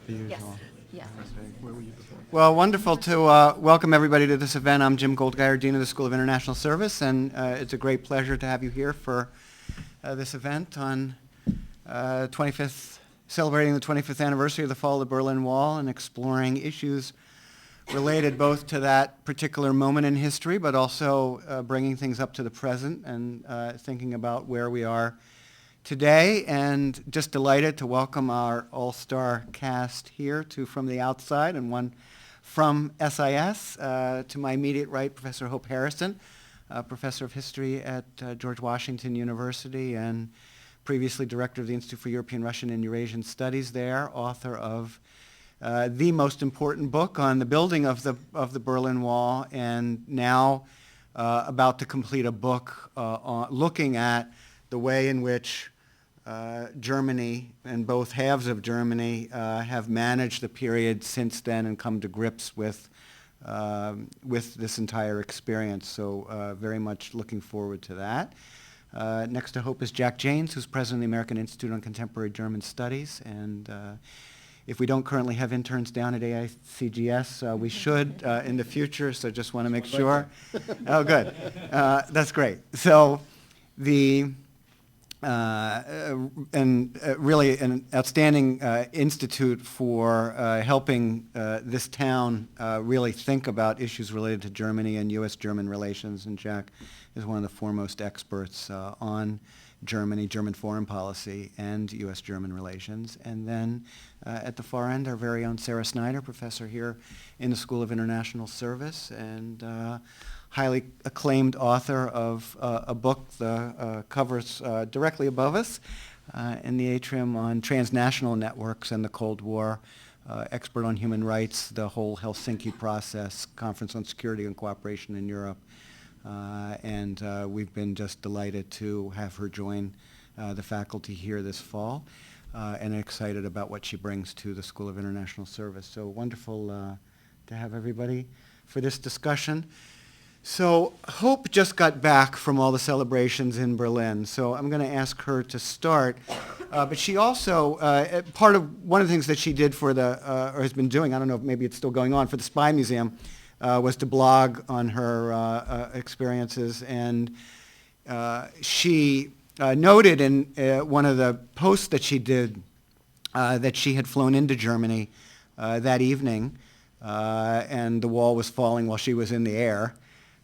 The usual. Yes. Yes. Where were you before? Well, wonderful to welcome everybody to this event. I'm Jim Goldgeier, Dean of the School of International Service, and it's a great pleasure to have you here for this event on 25th, celebrating the 25th anniversary of the fall of the Berlin Wall and exploring issues related both to that particular moment in history, but also bringing things up to the present and thinking about where we are today. And just delighted to welcome our all-star cast here, two from the outside and one from SIS. To my immediate right, Professor Hope Harrison, Professor of History at George Washington University and previously Director of the Institute for European, Russian, and Eurasian Studies there, author of the most important book on the building of the Berlin Wall, and now about to complete a book looking at the way in which Germany and both halves of Germany have managed the period since then and come to grips with this entire experience. So very much looking forward to that. Next to Hope is Jack Janes, who's president of the American Institute on Contemporary German Studies, and if we don't currently have interns down at AICGS, we should in the future, so just want to make sure. Oh, good. That's great. So the really an outstanding institute for helping this town really think about issues related to Germany and U.S.-German relations, and Jack is one of the foremost experts on Germany, German foreign policy, and U.S.-German relations. And then at the far end, our very own Sarah Snyder, professor here in the School of International Service, and highly acclaimed author of a book, the covers directly above us in the atrium, on transnational networks and the Cold War, expert on human rights, the whole Helsinki process, Conference on Security and Cooperation in Europe. And we've been just delighted to have her join the faculty here this fall, and excited about what she brings to the School of International Service. So wonderful to have everybody for this discussion. So Hope just got back from all the celebrations in Berlin, so I'm going to ask her to start. But she also, one of the things that she did for or has been doing, I don't know if maybe it's still going on, for the Spy Museum, was to blog on her experiences. And she noted in one of the posts that she did that she had flown into Germany that evening, and the wall was falling while she was in the air.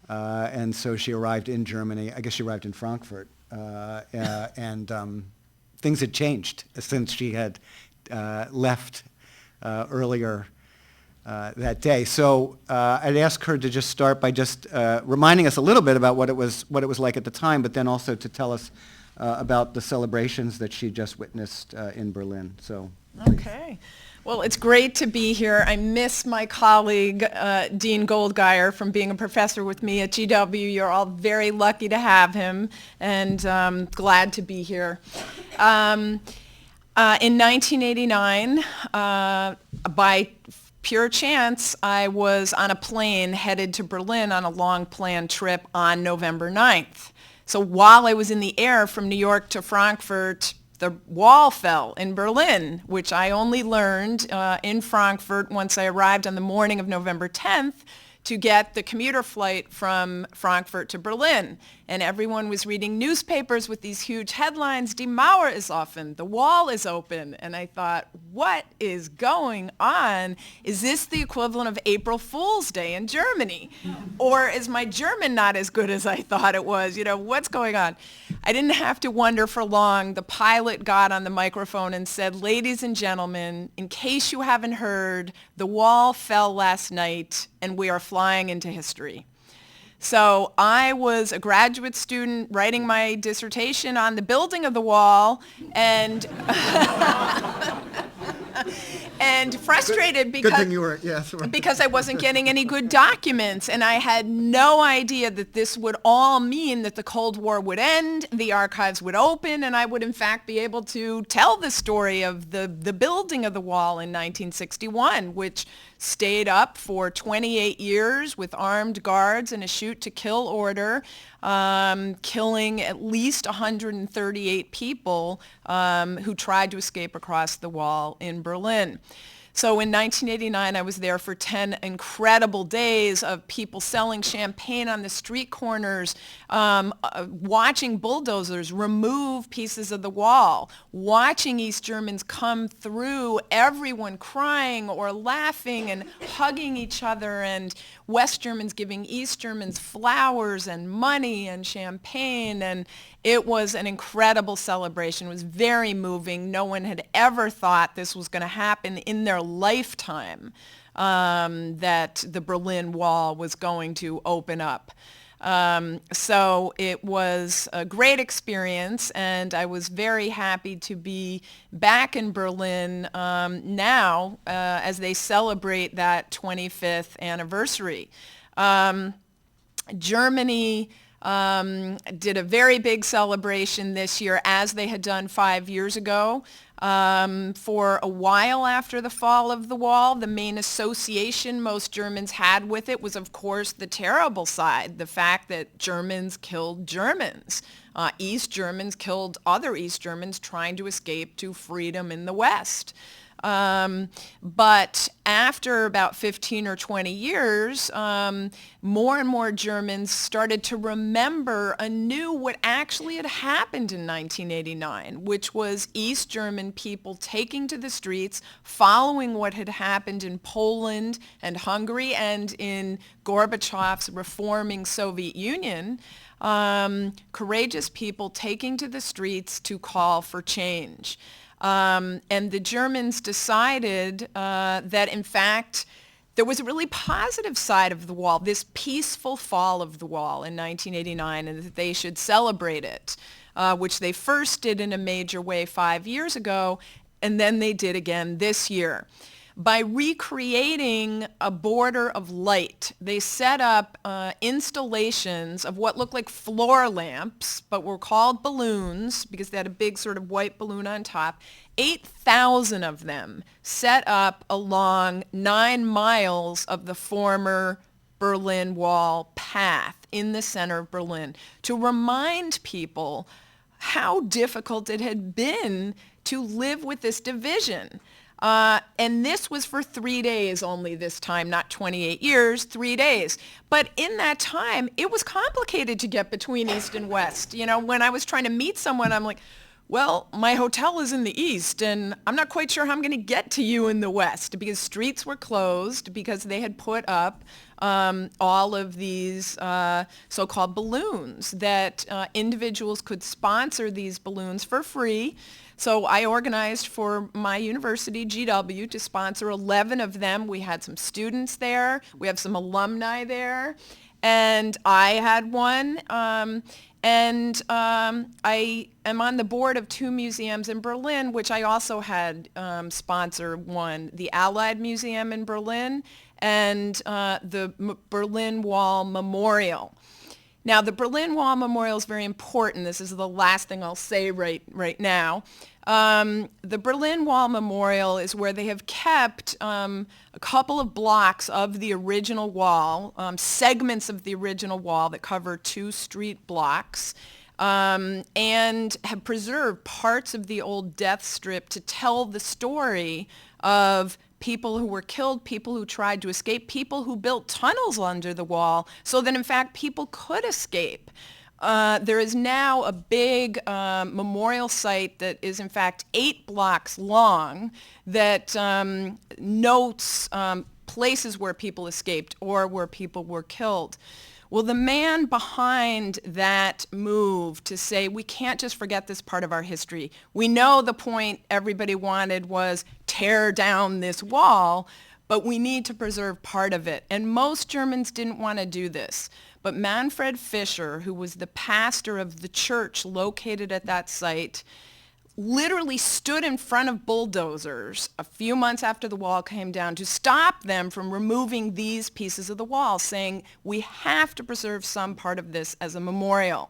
And so she arrived in Germany. I guess she arrived in Frankfurt. And things had changed since she had left earlier that day. So I'd ask her to just start by just reminding us a little bit about what it was like at the time, but then also to tell us about the celebrations that she just witnessed in Berlin. So, please. Okay. Well, it's great to be here. I miss my colleague, Dean Goldgeier, from being a professor with me at GW. You're all very lucky to have him, and glad to be here. In 1989, by pure chance, I was on a plane headed to Berlin on a long planned trip on November 9th. So while I was in the air from New York to Frankfurt, the wall fell in Berlin, which I only learned in Frankfurt once I arrived on the morning of November 10th to get the commuter flight from Frankfurt to Berlin. And everyone was reading newspapers with these huge headlines, Die Mauer ist offen, the wall is open. And I thought, what is going on? Is this the equivalent of April Fool's Day in Germany? Or is my German not as good as I thought it was? You know, what's going on? I didn't have to wonder for long. The pilot got on the microphone and said, ladies and gentlemen, in case you haven't heard, the wall fell last night and we are flying into history. So I was a graduate student writing my dissertation on the building of the wall, and and frustrated because, good thing you were, yes, right. because I wasn't getting any good documents, and I had no idea that this would all mean that the Cold War would end, the archives would open, and I would in fact be able to tell the story of the building of the wall in 1961, which stayed up for 28 years with armed guards and a shoot-to-kill order, killing at least 138 people who tried to escape across the wall in Berlin. So in 1989, I was there for 10 incredible days of people selling champagne on the street corners, watching bulldozers remove pieces of the wall, watching East Germans come through, everyone crying or laughing and hugging each other, and West Germans giving East Germans flowers and money and champagne. And it was an incredible celebration. It was very moving. No one had ever thought this was going to happen in their lifetime, that the Berlin Wall was going to open up. So it was a great experience, and I was very happy to be back in Berlin now as they celebrate that 25th anniversary. Germany did a very big celebration this year, as they had done 5 years ago. For a while after the fall of the wall, the main association most Germans had with it was, of course, the terrible side, the fact that Germans killed Germans. East Germans killed other East Germans trying to escape to freedom in the West. But after about 15 or 20 years, more and more Germans started to remember anew what actually had happened in 1989, which was East German people taking to the streets, following what had happened in Poland and Hungary and in Gorbachev's reforming Soviet Union. Courageous people taking to the streets to call for change. And the Germans decided that, in fact, there was a really positive side of the wall, this peaceful fall of the wall in 1989, and that they should celebrate it, which they first did in a major way 5 years ago, and then they did again this year. By recreating a border of light, they set up installations of what looked like floor lamps, but were called balloons because they had a big sort of white balloon on top. 8,000 of them set up along 9 miles of the former Berlin Wall path in the center of Berlin to remind people how difficult it had been to live with this division. And this was for 3 days only this time, not 28 years, 3 days. But in that time, it was complicated to get between East and West. You know, when I was trying to meet someone, I'm like, well, my hotel is in the East, and I'm not quite sure how I'm going to get to you in the West, because streets were closed, because they had put up all of these so-called balloons that individuals could sponsor these balloons for free. So I organized for my university, GW, to sponsor 11 of them. We had some students there. We have some alumni there. And I had one. I am on the board of 2 museums in Berlin, which I also had sponsor one, the Allied Museum in Berlin and the Berlin Wall Memorial. Now, the Berlin Wall Memorial is very important. This is the last thing I'll say right now. The Berlin Wall Memorial is where they have kept a couple of blocks of the original wall, segments of the original wall that cover 2 street blocks, and have preserved parts of the old death strip to tell the story of people who were killed, people who tried to escape, people who built tunnels under the wall so that, in fact, people could escape. There is now a big memorial site that is, in fact, 8 blocks long that notes places where people escaped or where people were killed. Well, the man behind that move to say, we can't just forget this part of our history. We know the point everybody wanted was tear down this wall, but we need to preserve part of it. And most Germans didn't want to do this. But Manfred Fischer, who was the pastor of the church located at that site, literally stood in front of bulldozers a few months after the wall came down to stop them from removing these pieces of the wall, saying, we have to preserve some part of this as a memorial.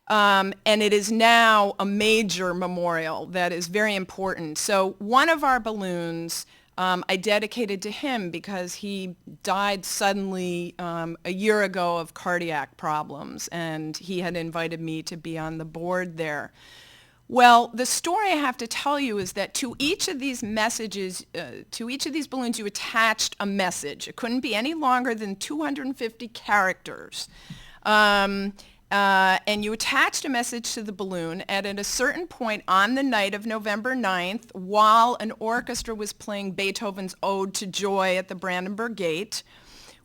And it is now a major memorial that is very important. So one of our balloons I dedicated to him because he died suddenly a year ago of cardiac problems, and he had invited me to be on the board there. Well, the story I have to tell you is that to each of these messages, to each of these balloons, you attached a message. It couldn't be any longer than 250 characters. And you attached a message to the balloon, and at a certain point on the night of November 9th, while an orchestra was playing Beethoven's Ode to Joy at the Brandenburg Gate,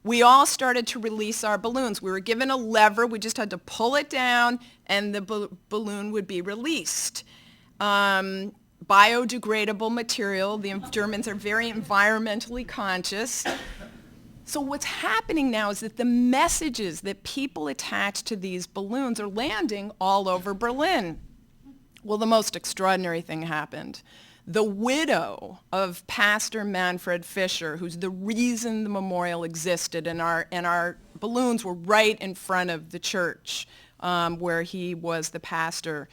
we all started to release our balloons. We were given a lever. We just had to pull it down, and the balloon would be released. Biodegradable material. The Germans are very environmentally conscious. So what's happening now is that the messages that people attach to these balloons are landing all over Berlin. Well, the most extraordinary thing happened. The widow of Pastor Manfred Fischer, who's the reason the memorial existed, and our balloons were right in front of the church where he was the pastor.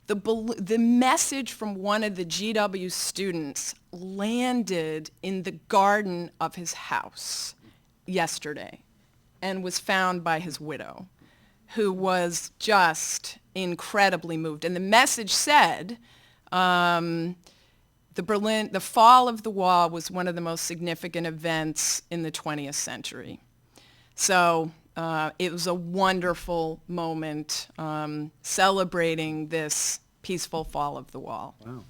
The message from one of the GW students landed in the garden of his house yesterday and was found by his widow, who was just incredibly moved. And the message said, the fall of the wall was one of the most significant events in the 20th century. So it was a wonderful moment celebrating this peaceful fall of the wall. Wow.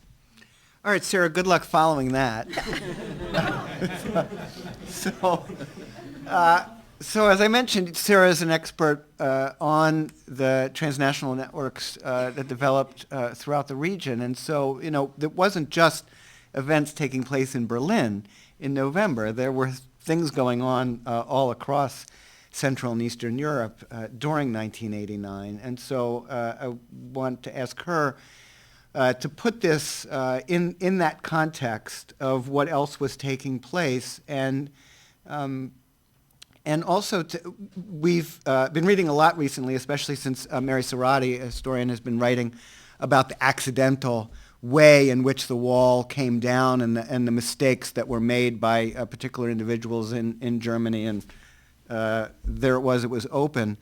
All right, Sarah, good luck following that. So as I mentioned, Sarah is an expert on the transnational networks that developed throughout the region. And so, it wasn't just events taking place in Berlin in November. There were things going on all across Central and Eastern Europe during 1989. And so I want to ask her to put this in that context of what else was taking place. And also, we've been reading a lot recently, especially since Mary Serrati, a historian, has been writing about the accidental way in which the wall came down and the mistakes that were made by particular individuals in Germany. And there it was open,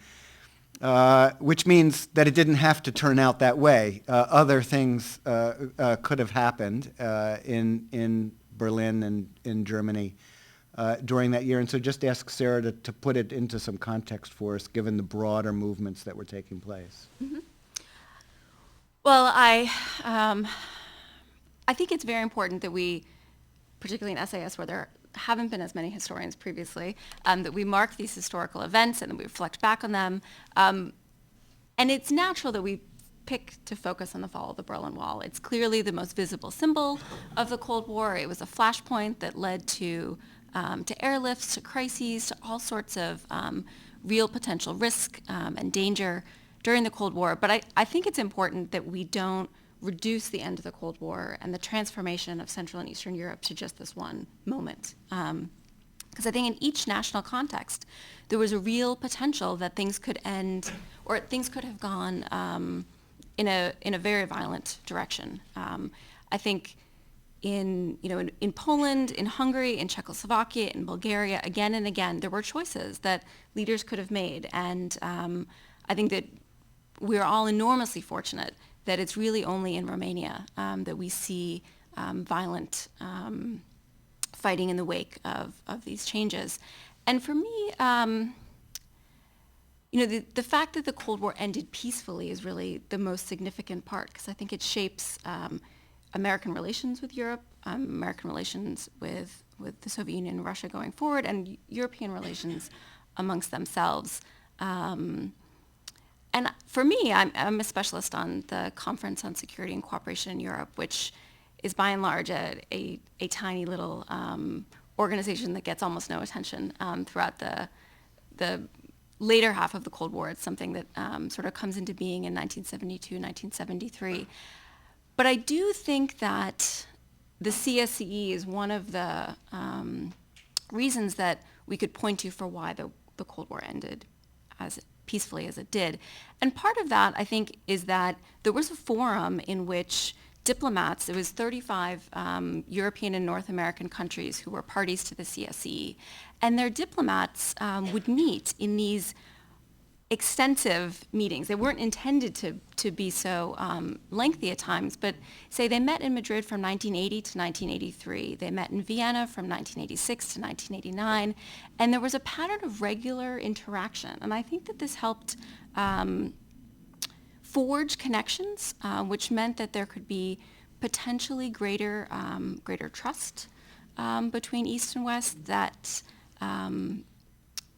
which means that it didn't have to turn out that way. Other things could have happened in Berlin and in Germany during that year. And so just ask Sarah to put it into some context for us, given the broader movements that were taking place. Mm-hmm. Well, I think it's very important that we, particularly in SAS where there haven't been as many historians previously, that we mark these historical events and that we reflect back on them. And it's natural that we pick to focus on the fall of the Berlin Wall. It's clearly the most visible symbol of the Cold War. It was a flashpoint that led to airlifts, to crises, to all sorts of real potential risk and danger during the Cold War. But I think it's important that we don't reduce the end of the Cold War and the transformation of Central and Eastern Europe to just this one moment. Because I think in each national context, there was a real potential that things could end, or things could have gone in a very violent direction. I think in Poland, in Hungary, in Czechoslovakia, in Bulgaria, again and again, there were choices that leaders could have made. And I think that we're all enormously fortunate that it's really only in Romania that we see violent fighting in the wake of these changes. And for me, the fact that the Cold War ended peacefully is really the most significant part, because I think it shapes American relations with Europe, American relations with the Soviet Union and Russia going forward, and European relations amongst themselves. And for me, I'm a specialist on the Conference on Security and Cooperation in Europe, which is by and large a tiny little organization that gets almost no attention throughout the later half of the Cold War. It's something that sort of comes into being in 1972, 1973. But I do think that the CSCE is one of the reasons that we could point to for why the Cold War ended as peacefully as it did. And part of that, I think, is that there was a forum in which diplomats, it was 35 European and North American countries who were parties to the CSCE, and their diplomats would meet in these extensive meetings. They weren't intended to be so lengthy at times, but say they met in Madrid from 1980 to 1983. They met in Vienna from 1986 to 1989, and there was a pattern of regular interaction. And I think that this helped forge connections, which meant that there could be potentially greater trust between East and West, that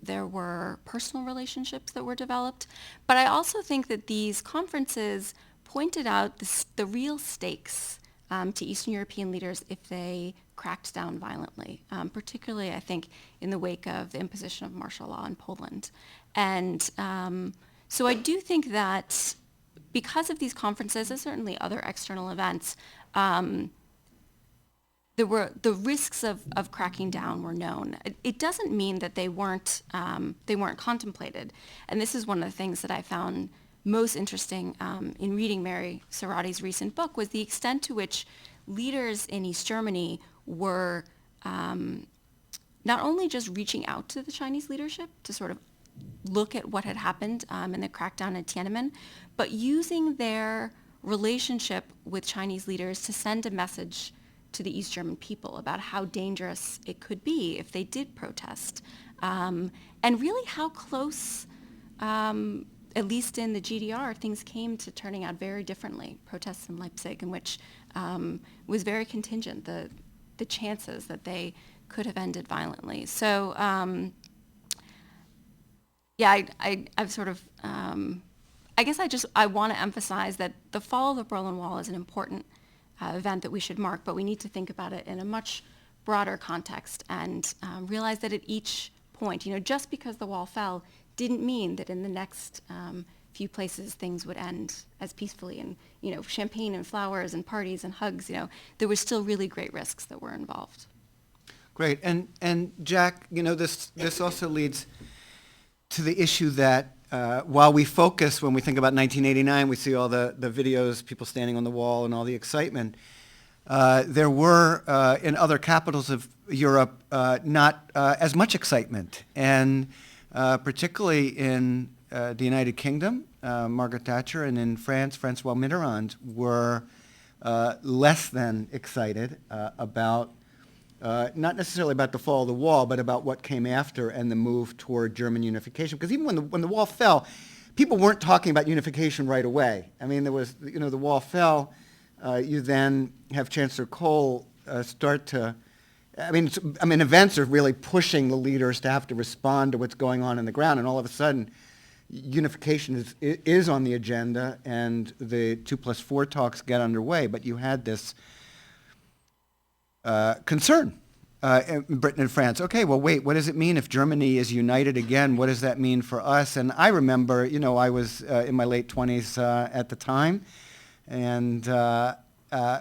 there were personal relationships that were developed. But I also think that these conferences pointed out the real stakes to Eastern European leaders if they cracked down violently, particularly, I think, in the wake of the imposition of martial law in Poland. And so I do think that because of these conferences, and certainly other external events, the risks of cracking down were known. It doesn't mean that they weren't contemplated. And this is one of the things that I found most interesting in reading Mary Serrati's recent book, was the extent to which leaders in East Germany were not only just reaching out to the Chinese leadership to sort of look at what had happened in the crackdown at Tiananmen, but using their relationship with Chinese leaders to send a message to the East German people about how dangerous it could be if they did protest, and really how close, at least in the GDR, things came to turning out very differently. Protests in Leipzig, in which was very contingent, the chances that they could have ended violently. So yeah, I've sort of, I guess I want to emphasize that the fall of the Berlin Wall is an important event that we should mark, but we need to think about it in a much broader context and realize that at each point, just because the wall fell didn't mean that in the next few places things would end as peacefully, and champagne and flowers and parties and hugs. There were still really great risks that were involved. Great, and Jack, this also leads to the issue that while we focus, when we think about 1989, we see all the videos, people standing on the wall and all the excitement. There were, in other capitals of Europe, not as much excitement. And particularly in the United Kingdom, Margaret Thatcher, and in France, Francois Mitterrand were less than excited about not necessarily about the fall of the wall, but about what came after and the move toward German unification. Because even when the wall fell, people weren't talking about unification right away. I mean, there was, the wall fell. You then have Chancellor Kohl start to, events are really pushing the leaders to have to respond to what's going on in the ground, and all of a sudden, unification is on the agenda, and the 2+4 talks get underway. But you had this concern in Britain and France. Okay, well, wait, what does it mean if Germany is united again? What does that mean for us? And I remember, I was in my late 20s at the time, and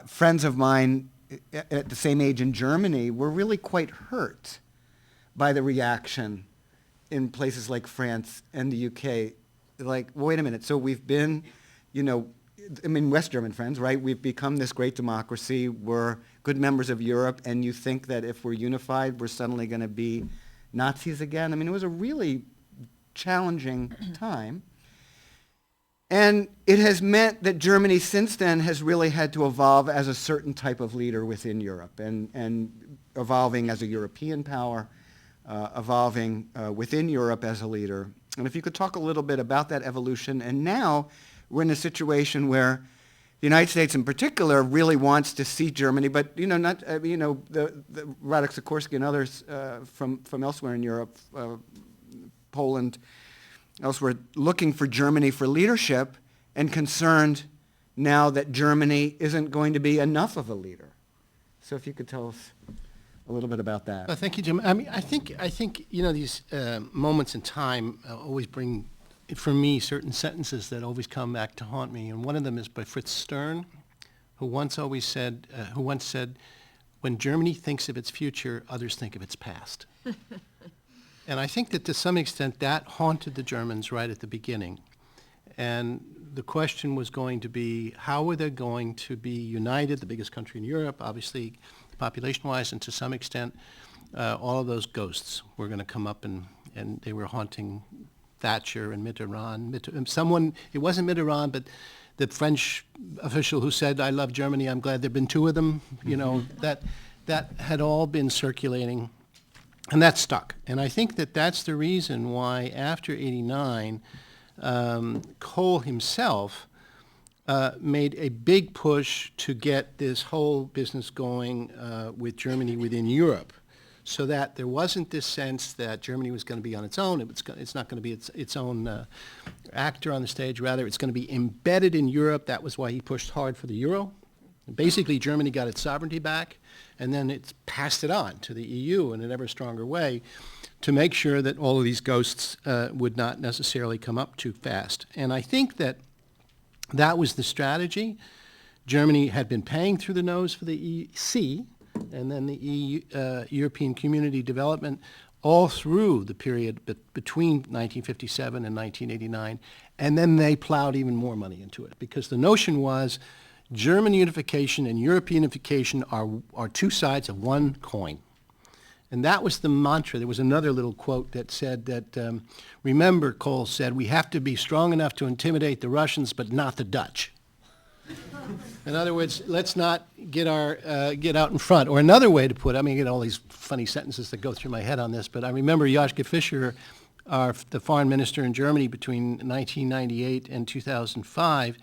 friends of mine at the same age in Germany were really quite hurt by the reaction in places like France and the UK. Like, wait a minute, so we've been, West German friends, right? We've become this great democracy. We're good members of Europe, and you think that if we're unified, we're suddenly going to be Nazis again? It was a really challenging time. And it has meant that Germany since then has really had to evolve as a certain type of leader within Europe, and evolving as a European power, evolving within Europe as a leader. And if you could talk a little bit about that evolution. And now we're in a situation where the United States in particular really wants to see Germany, but the Radek Sikorski and others from elsewhere in Europe, Poland, elsewhere, looking for Germany for leadership, and concerned now that Germany isn't going to be enough of a leader. So if you could tell us a little bit about that. Thank you, Jim. I think these moments in time always bring, for me, certain sentences that always come back to haunt me, and one of them is by Fritz Stern, who once said, "When Germany thinks of its future, others think of its past." And I think that to some extent that haunted the Germans right at the beginning. And the question was going to be, how were they going to be united, the biggest country in Europe, obviously population-wise, and to some extent all of those ghosts were going to come up, and they were haunting Thatcher and Mitterrand. Someone, it wasn't Mitterrand, but the French official who said, "I love Germany, I'm glad there've been two of them," that had all been circulating, and that stuck. And I think that that's the reason why after '89, Kohl himself made a big push to get this whole business going with Germany within Europe, so that there wasn't this sense that Germany was going to be on its own. It's not going to be its own actor on the stage. Rather, it's going to be embedded in Europe. That was why he pushed hard for the euro. Basically, Germany got its sovereignty back, and then it's passed it on to the EU in an ever stronger way to make sure that all of these ghosts would not necessarily come up too fast. And I think that that was the strategy. Germany had been paying through the nose for the EC, and then the European Community development all through the period between 1957 and 1989, and then they plowed even more money into it, because the notion was German unification and European unification are two sides of one coin. And that was the mantra. There was another little quote that said that, remember, Kohl said, we have to be strong enough to intimidate the Russians, but not the Dutch. In other words, let's not get out in front. Or another way to put it, I mean, I get all these funny sentences that go through my head on this, but I remember Joschka Fischer, the foreign minister in Germany between 1998 and 2005,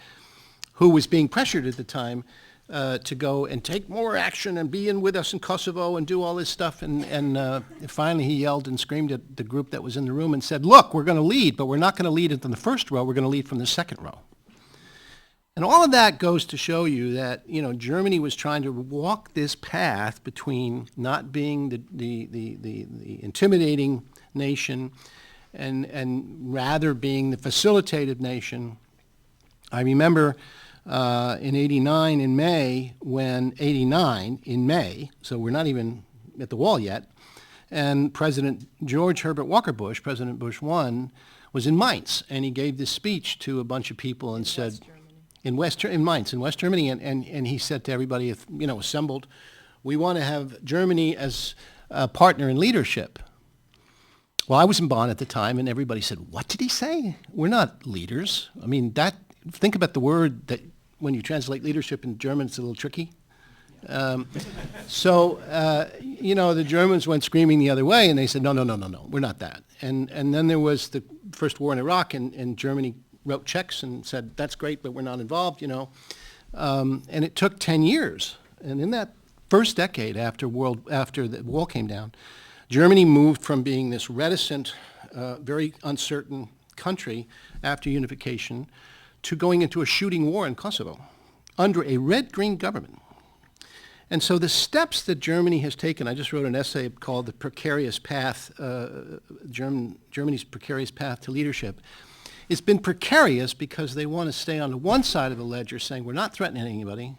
who was being pressured at the time to go and take more action and be in with us in Kosovo and do all this stuff. And finally he yelled and screamed at the group that was in the room and said, look, we're going to lead, but we're not going to lead it in the first row, we're going to lead from the second row. And all of that goes to show you that, Germany was trying to walk this path between not being the intimidating nation and rather being the facilitative nation. I remember in '89 in May, so we're not even at the wall yet, and President George Herbert Walker Bush, President Bush 1, was in Mainz, and he gave this speech to a bunch of people and said, in Mainz, in West Germany, and he said to everybody, assembled, we want to have Germany as a partner in leadership. Well, I was in Bonn at the time, and everybody said, what did he say? We're not leaders. I mean, think about the word that when you translate leadership in German, it's a little tricky. The Germans went screaming the other way, and they said, no, we're not that. And then there was the first war in Iraq, and Germany wrote checks and said, that's great, but we're not involved, And it took 10 years. And in that first decade after the wall came down, Germany moved from being this reticent, very uncertain country after unification to going into a shooting war in Kosovo under a red-green government. And so the steps that Germany has taken, I just wrote an essay called The Precarious Path, Germany's Precarious Path to Leadership. It's been precarious because they want to stay on the one side of the ledger saying, we're not threatening anybody,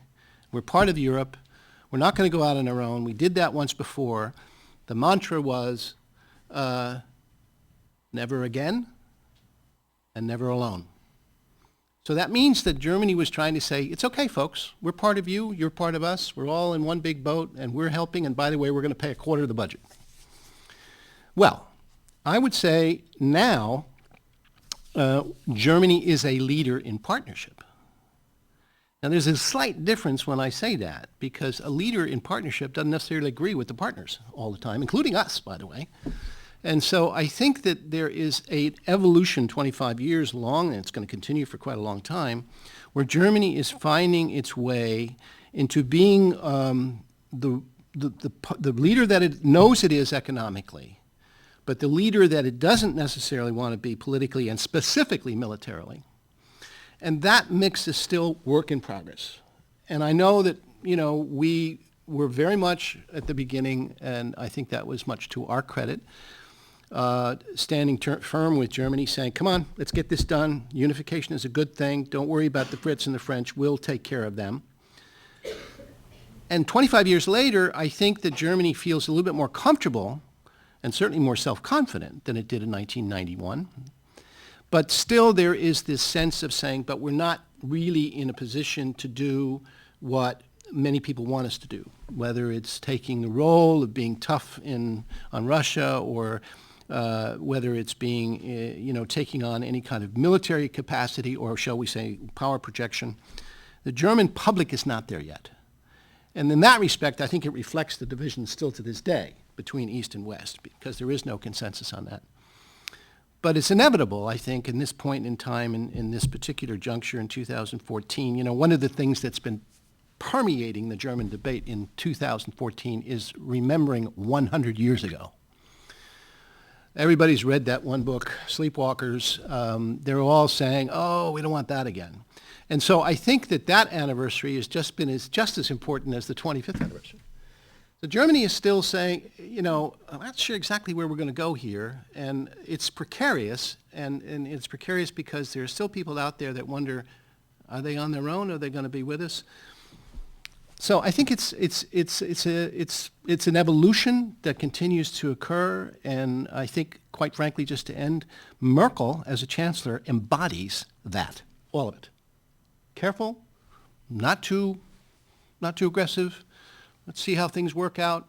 we're part of Europe, we're not going to go out on our own, we did that once before. The mantra was, never again and never alone. So that means that Germany was trying to say, it's okay, folks, we're part of you, you're part of us, we're all in one big boat, and we're helping, and by the way, we're going to pay a quarter of the budget. Well, I would say now, Germany is a leader in partnership. Now, there's a slight difference when I say that, because a leader in partnership doesn't necessarily agree with the partners all the time, including us, by the way. And so I think that there is an evolution 25 years long, and it's going to continue for quite a long time, where Germany is finding its way into being the leader that it knows it is economically, but the leader that it doesn't necessarily want to be politically and specifically militarily. And that mix is still work in progress. And I know that, we were very much at the beginning, and I think that was much to our credit, standing firm with Germany, saying, come on, let's get this done. Unification is a good thing. Don't worry about the Brits and the French. We'll take care of them. And 25 years later, I think that Germany feels a little bit more comfortable and certainly more self-confident than it did in 1991. But still there is this sense of saying, but we're not really in a position to do what many people want us to do, whether it's taking the role of being tough on Russia or whether it's being, taking on any kind of military capacity or, shall we say, power projection. The German public is not there yet. And in that respect, I think it reflects the division still to this day between East and West, because there is no consensus on that. But it's inevitable, I think, in this point in time, in this particular juncture in 2014. One of the things that's been permeating the German debate in 2014 is remembering 100 years ago. Everybody's read that one book, Sleepwalkers. They're all saying, oh, we don't want that again. And so I think that anniversary has just as important as the 25th anniversary. So Germany is still saying, I'm not sure exactly where we're going to go here, and it's precarious, and it's precarious because there are still people out there that wonder, are they on their own? Are they going to be with us? So I think it's an evolution that continues to occur, and I think, quite frankly, just to end, Merkel as a chancellor embodies that, all of it. Careful, not too aggressive. Let's see how things work out.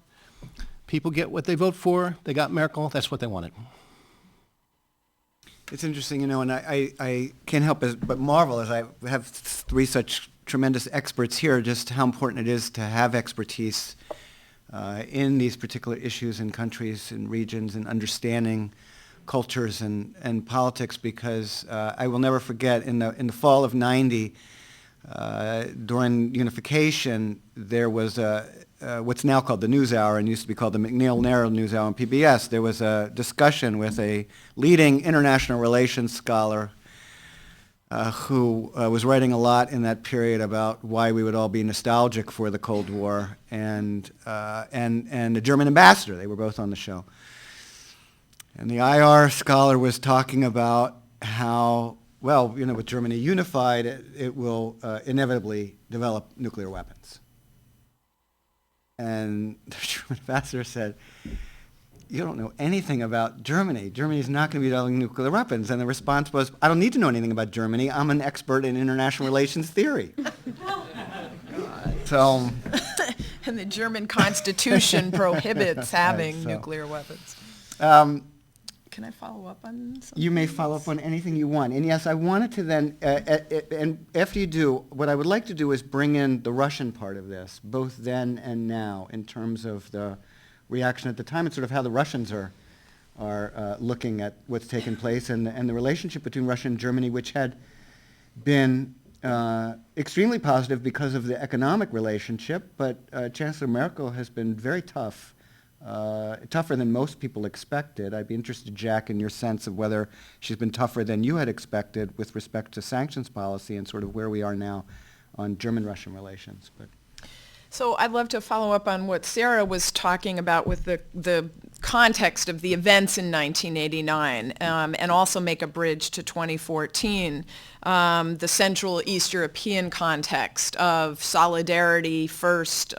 People get what they vote for. They got Merkel. That's what they wanted. It's interesting, and I can't help but marvel as I have three such tremendous experts here, just how important it is to have expertise in these particular issues in countries and regions and understanding cultures and politics, because I will never forget in the fall of '90, during unification, there was what's now called the NewsHour and used to be called the McNeil-Narrow NewsHour on PBS. There was a discussion with a leading international relations scholar who was writing a lot in that period about why we would all be nostalgic for the Cold War, and the German ambassador. They were both on the show. And the IR scholar was talking about how, with Germany unified, it will inevitably develop nuclear weapons. And the German ambassador said, you don't know anything about Germany. Germany is not going to be developing nuclear weapons. And the response was, I don't need to know anything about Germany. I'm an expert in international relations theory. So, and the German Constitution prohibits having nuclear weapons. Can I follow up on something? You may follow up on anything you want. And yes, I wanted to then, and after you do, what I would like to do is bring in the Russian part of this, both then and now, in terms of the reaction at the time and sort of how the Russians are looking at what's taken place, and the relationship between Russia and Germany, which had been extremely positive because of the economic relationship, but Chancellor Merkel has been very tough. Tougher than most people expected. I'd be interested, Jack, in your sense of whether she's been tougher than you had expected with respect to sanctions policy and sort of where we are now on German-Russian relations. But so I'd love to follow up on what Sarah was talking about with the context of the events in 1989, and also make a bridge to 2014, the Central East European context of solidarity first,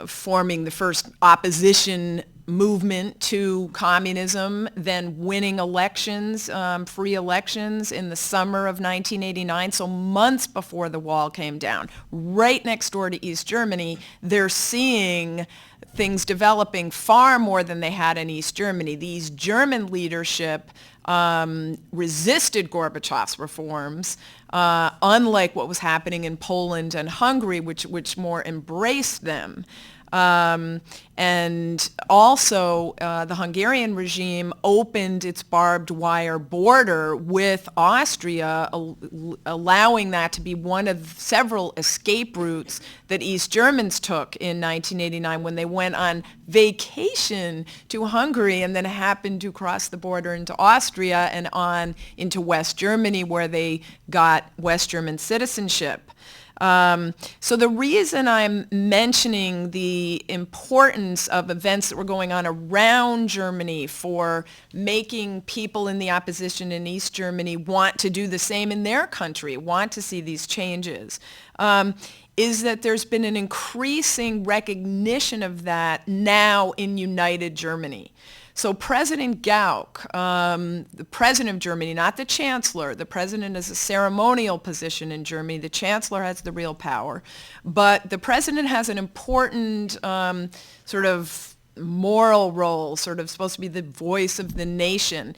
forming the first opposition movement to communism, then winning elections, free elections in the summer of 1989, so months before the wall came down. Right next door to East Germany, they're seeing things developing far more than they had in East Germany. The East German leadership resisted Gorbachev's reforms, unlike what was happening in Poland and Hungary, which more embraced them. And also, the Hungarian regime opened its barbed wire border with Austria, allowing that to be one of several escape routes that East Germans took in 1989 when they went on vacation to Hungary and then happened to cross the border into Austria and on into West Germany, where they got West German citizenship. So the reason I'm mentioning the importance of events that were going on around Germany for making people in the opposition in East Germany want to do the same in their country, want to see these changes, is that there's been an increasing recognition of that now in united Germany. So President Gauck, the president of Germany, not the chancellor, the president is a ceremonial position in Germany, the chancellor has the real power, but the president has an important sort of moral role, sort of supposed to be the voice of the nation.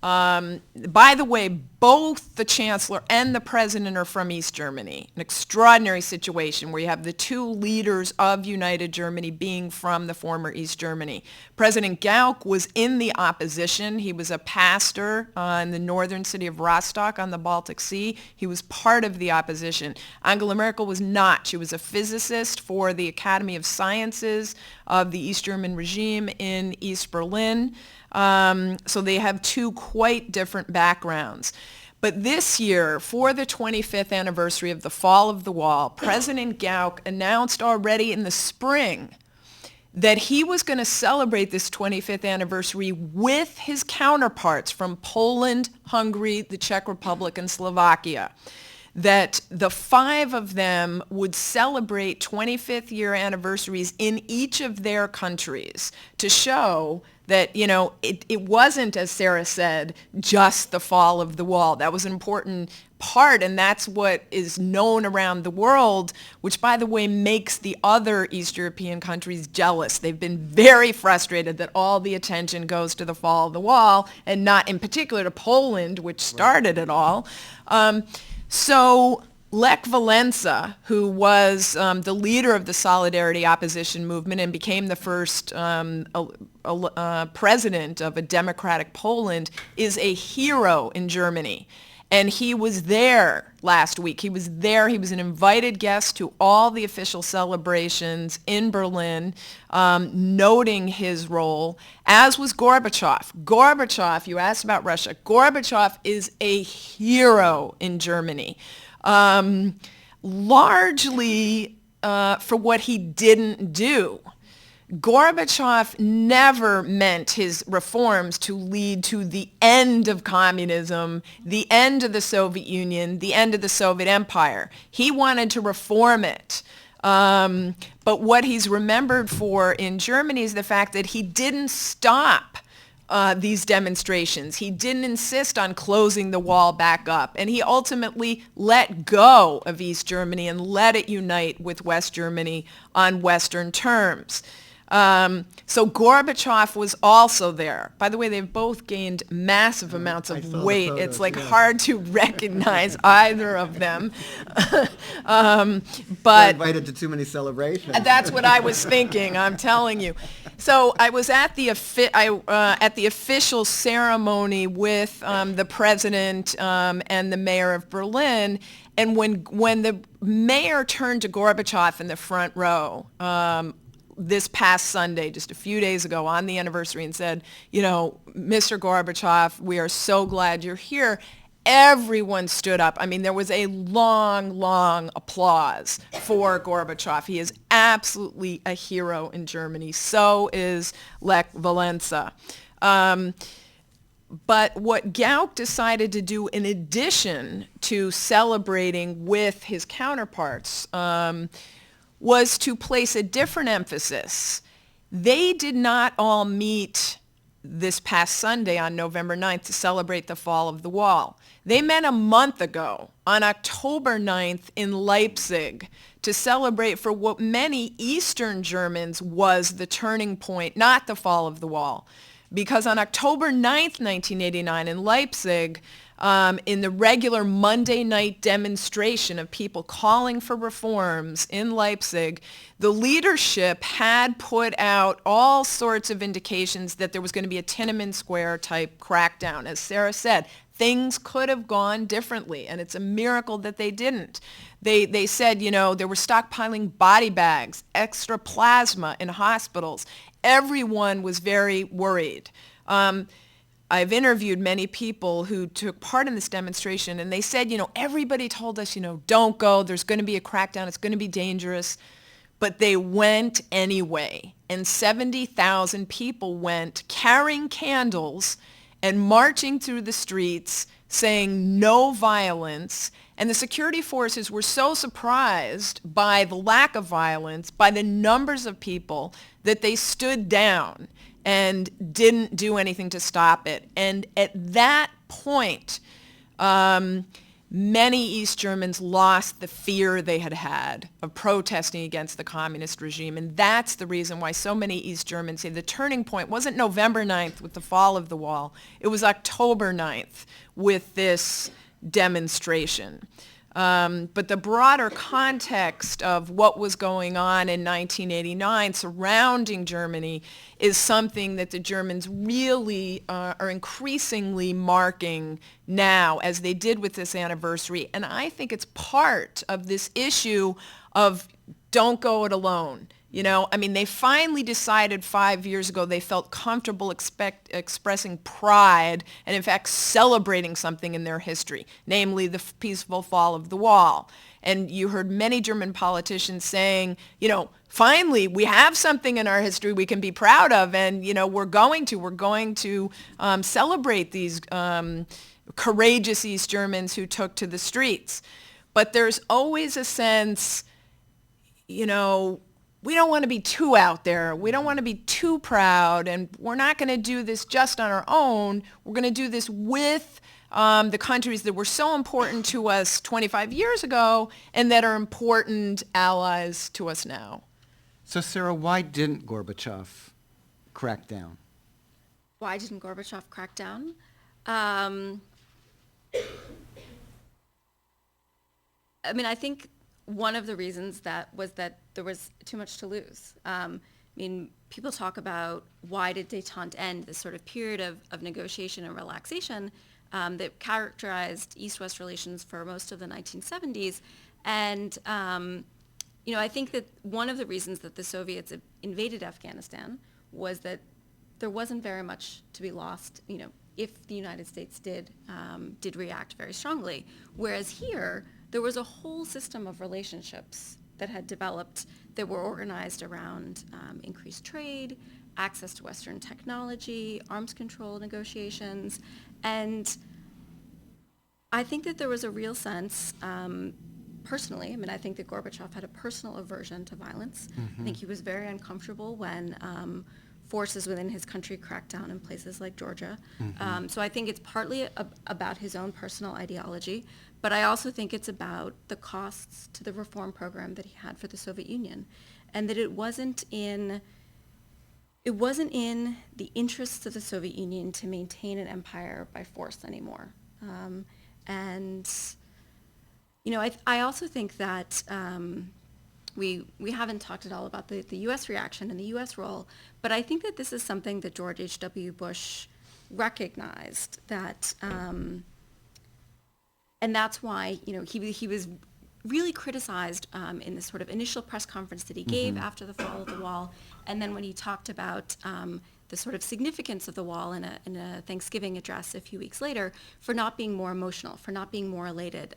By the way, both the Chancellor and the President are from East Germany, an extraordinary situation where you have the two leaders of United Germany being from the former East Germany. President Gauck was in the opposition. He was a pastor in the northern city of Rostock on the Baltic Sea. He was part of the opposition. Angela Merkel was not. She was a physicist for the Academy of Sciences of the East German regime in East Berlin. So they have two quite different backgrounds. But this year, for the 25th anniversary of the fall of the wall, President Gauck announced already in the spring that he was going to celebrate this 25th anniversary with his counterparts from Poland, Hungary, the Czech Republic, and Slovakia. That the five of them would celebrate 25th year anniversaries in each of their countries to show that, you know, it wasn't, as Sarah said, just the fall of the wall. That was an important part, and that's what is known around the world, which, by the way, makes the other East European countries jealous. They've been very frustrated that all the attention goes to the fall of the wall and not in particular to Poland, which started it all. So Lech Walesa, who was the leader of the Solidarity opposition movement and became the first president of a democratic Poland, is a hero in Germany. And he was there last week. He was there. He was an invited guest to all the official celebrations in Berlin, noting his role, as was Gorbachev. Gorbachev, you asked about Russia. Gorbachev is a hero in Germany, largely for what he didn't do. Gorbachev never meant his reforms to lead to the end of communism, the end of the Soviet Union, the end of the Soviet Empire. He wanted to reform it. But what he's remembered for in Germany is the fact that he didn't stop these demonstrations. He didn't insist on closing the wall back up. And he ultimately let go of East Germany and let it unite with West Germany on Western terms. So Gorbachev was also there. By the way, they've both gained massive amounts of weight. It's like hard to recognize either of them. But invited to too many celebrations. That's what I was thinking, I'm telling you. So I was at the official ceremony with the president and the mayor of Berlin, and when the mayor turned to Gorbachev in the front row, this past Sunday, just a few days ago on the anniversary, and said, you know, Mr. Gorbachev, we are so glad you're here. Everyone stood up. I mean, there was a long, long applause for Gorbachev. He is absolutely a hero in Germany. So is Lech Walesa. But what Gauck decided to do in addition to celebrating with his counterparts was to place a different emphasis. They did not all meet this past Sunday on November 9th to celebrate the fall of the wall. They met a month ago on October 9th in Leipzig to celebrate for what many Eastern Germans was the turning point, not the fall of the wall. Because on October 9th, 1989 in Leipzig, in the regular Monday night demonstration of people calling for reforms in Leipzig, the leadership had put out all sorts of indications that there was going to be a Tiananmen Square type crackdown. As Sarah said, things could have gone differently, and it's a miracle that they didn't. They said, you know, they were stockpiling body bags, extra plasma in hospitals. Everyone was very worried. I've interviewed many people who took part in this demonstration, and they said, you know, everybody told us, you know, don't go, there's going to be a crackdown, it's going to be dangerous. But they went anyway, and 70,000 people went carrying candles and marching through the streets saying no violence. And the security forces were so surprised by the lack of violence, by the numbers of people, that they stood down and didn't do anything to stop it. And at that point, many East Germans lost the fear they had had of protesting against the communist regime. And that's the reason why so many East Germans say the turning point wasn't November 9th with the fall of the wall. It was October 9th with this demonstration. But the broader context of what was going on in 1989 surrounding Germany is something that the Germans really are increasingly marking now, as they did with this anniversary. And I think it's part of this issue of don't go it alone. You know, I mean, they finally decided 5 years ago they felt comfortable expressing pride and, in fact, celebrating something in their history, namely the peaceful fall of the wall. And you heard many German politicians saying, you know, finally, we have something in our history we can be proud of, and, you know, we're going to celebrate these courageous East Germans who took to the streets. But there's always a sense, you know, we don't want to be too out there. We don't want to be too proud, and we're not going to do this just on our own. We're going to do this with the countries that were so important to us 25 years ago and that are important allies to us now. So, Sarah, why didn't Gorbachev crack down? Why didn't Gorbachev crack down? I mean, I think one of the reasons was that there was too much to lose. I mean, people talk about why did détente end, this sort of period of negotiation and relaxation that characterized East-West relations for most of the 1970s. And, you know, I think that one of the reasons that the Soviets invaded Afghanistan was that there wasn't very much to be lost, you know, if the United States did react very strongly. Whereas here, there was a whole system of relationships that had developed that were organized around increased trade, access to Western technology, arms control negotiations. And I think that there was a real sense, personally, I mean, I think that Gorbachev had a personal aversion to violence. Mm-hmm. I think he was very uncomfortable when forces within his country cracked down in places like Georgia. Mm-hmm. So I think it's partly about his own personal ideology, but I also think it's about the costs to the reform program that he had for the Soviet Union, and that it wasn't in the interests of the Soviet Union to maintain an empire by force anymore. And, you know, I also think that we haven't talked at all about the U.S. reaction and the U.S. role, but I think that this is something that George H.W. Bush recognized, that, and that's why, you know, he was really criticized in this sort of initial press conference that he gave after the fall of the wall, and then when he talked about the sort of significance of the wall in a Thanksgiving address a few weeks later, for not being more emotional, for not being more elated.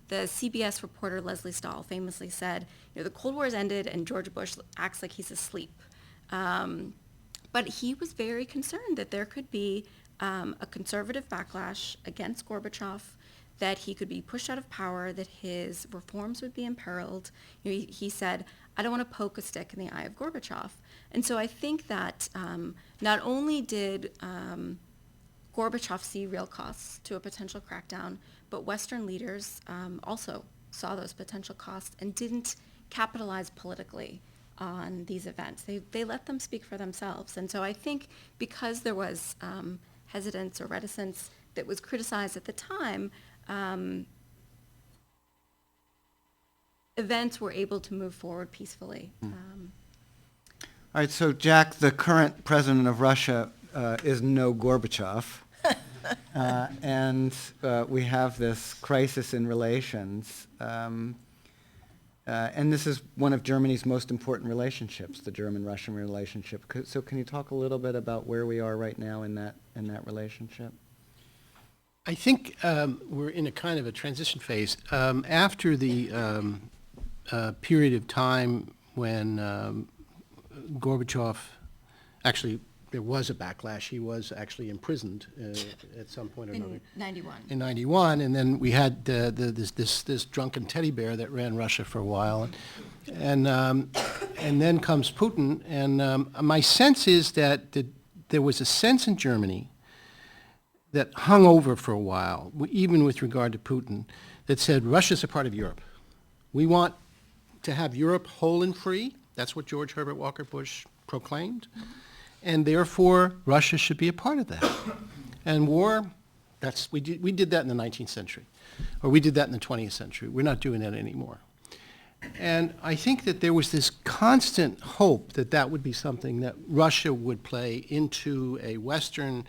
The CBS reporter Leslie Stahl famously said, you know, the Cold War has ended and George Bush acts like he's asleep. But he was very concerned that there could be a conservative backlash against Gorbachev, that he could be pushed out of power, that his reforms would be imperiled. You know, he said, I don't want to poke a stick in the eye of Gorbachev. And so I think that not only did Gorbachev see real costs to a potential crackdown, but Western leaders also saw those potential costs and didn't capitalize politically on these events. They let them speak for themselves. And so I think because there was hesitance or reticence that was criticized at the time, events were able to move forward peacefully. All right, so Jack, the current president of Russia is no Gorbachev, and we have this crisis in relations, and this is one of Germany's most important relationships, the German-Russian relationship. So can you talk a little bit about where we are right now in that relationship? I think we're in a kind of a transition phase. After the period of time when Gorbachev, actually, there was a backlash. He was actually imprisoned at some point or another. In 91. In 91, and then we had this drunken teddy bear that ran Russia for a while. And then comes Putin, and my sense is that there was a sense in Germany that hung over for a while, even with regard to Putin, that said Russia's a part of Europe. We want to have Europe whole and free. That's what George Herbert Walker Bush proclaimed. And therefore, Russia should be a part of that. And war, we did that in the 19th century, or we did that in the 20th century. We're not doing that anymore. And I think that there was this constant hope that that would be something that Russia would play into a Western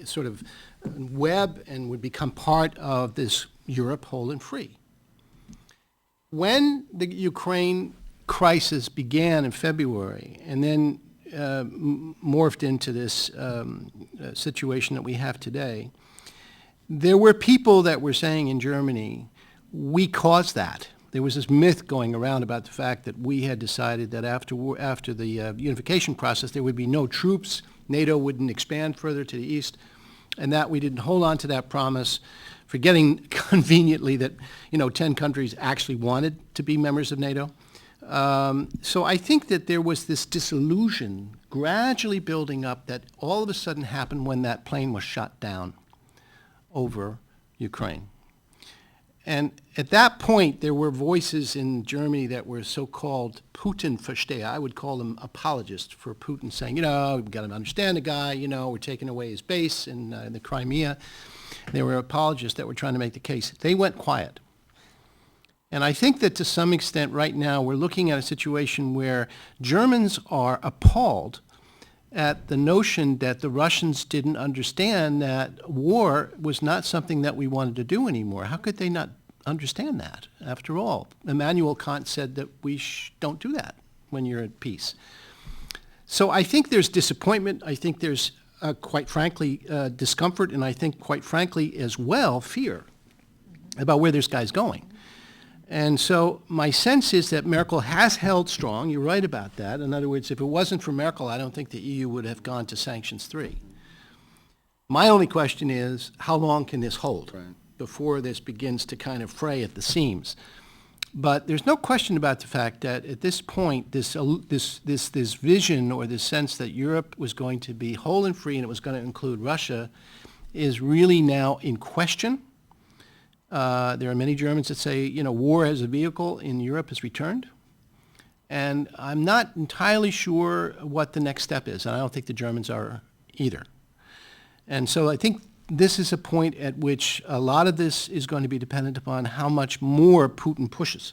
sort of web and would become part of this Europe whole and free. When the Ukraine crisis began in February and then morphed into this situation that we have today, there were people that were saying in Germany, we caused that. There was this myth going around about the fact that we had decided that after the unification process there would be no troops, NATO wouldn't expand further to the east, and that we didn't hold on to that promise, forgetting conveniently that 10 countries actually wanted to be members of NATO. So I think that there was this disillusion gradually building up that all of a sudden happened when that plane was shot down over Ukraine. And at that point, there were voices in Germany that were so-called Putin-Versteher. I would call them apologists for Putin, saying, we've got to understand the guy, we're taking away his base in the Crimea. There were apologists that were trying to make the case. They went quiet. And I think that to some extent right now we're looking at a situation where Germans are appalled at the notion that the Russians didn't understand that war was not something that we wanted to do anymore. How could they not understand that? After all, Immanuel Kant said that we don't do that when you're at peace. So I think there's disappointment. I think there's, quite frankly, discomfort, and I think, quite frankly, as well, fear about where this guy's going. And so my sense is that Merkel has held strong. You're right about that. In other words, if it wasn't for Merkel, I don't think the EU would have gone to sanctions 3. My only question is, how long can this hold before this begins to kind of fray at the seams? But there's no question about the fact that at this point, this vision or this sense that Europe was going to be whole and free and it was going to include Russia is really now in question. There are many Germans that say, war as a vehicle in Europe has returned. And I'm not entirely sure what the next step is, and I don't think the Germans are either. And so I think this is a point at which a lot of this is going to be dependent upon how much more Putin pushes.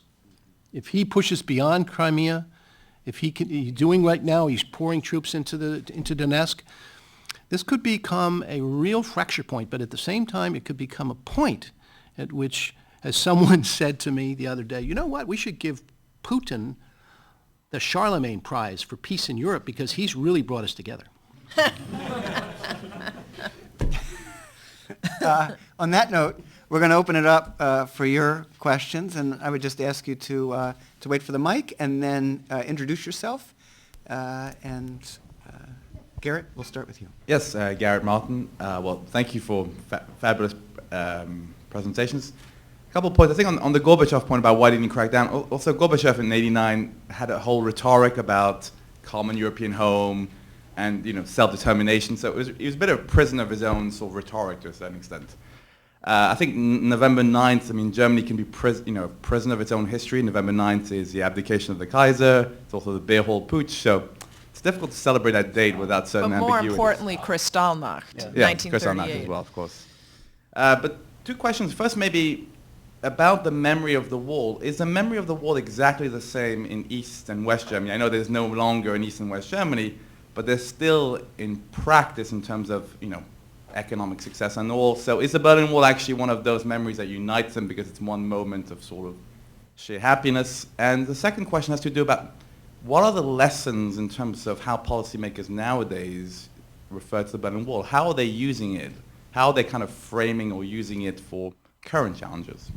If he pushes beyond Crimea, if he's doing right now, he's pouring troops into Donetsk, this could become a real fracture point, but at the same time, it could become a point at which, as someone said to me the other day, you know what, we should give Putin the Charlemagne Prize for peace in Europe because he's really brought us together. On that note, we're going to open it up for your questions, and I would just ask you to wait for the mic and then introduce yourself. Garrett, we'll start with you. Yes, Garrett Martin. Well, thank you for fabulous presentations. A couple of points. I think on the Gorbachev point about why didn't he crack down, also Gorbachev in '89 had a whole rhetoric about common European home and self-determination. So he was a bit of a prisoner of his own sort of rhetoric to a certain extent. I think November 9th, Germany can be prisoner of its own history. November 9th is the abdication of the Kaiser. It's also the beer hall putsch. So it's difficult to celebrate that date without certain ambiguities. But more importantly, Kristallnacht, 1938. Kristallnacht as well, of course. But 2 questions. First, maybe about the memory of the wall. Is the memory of the wall exactly the same in East and West Germany? I know there's no longer an East and West Germany, but there's still in practice in terms of, economic success and all. So is the Berlin Wall actually one of those memories that unites them because it's one moment of sort of sheer happiness? And the second question has to do about what are the lessons in terms of how policymakers nowadays refer to the Berlin Wall? How are they using it? How are they kind of framing or using it for current challenges?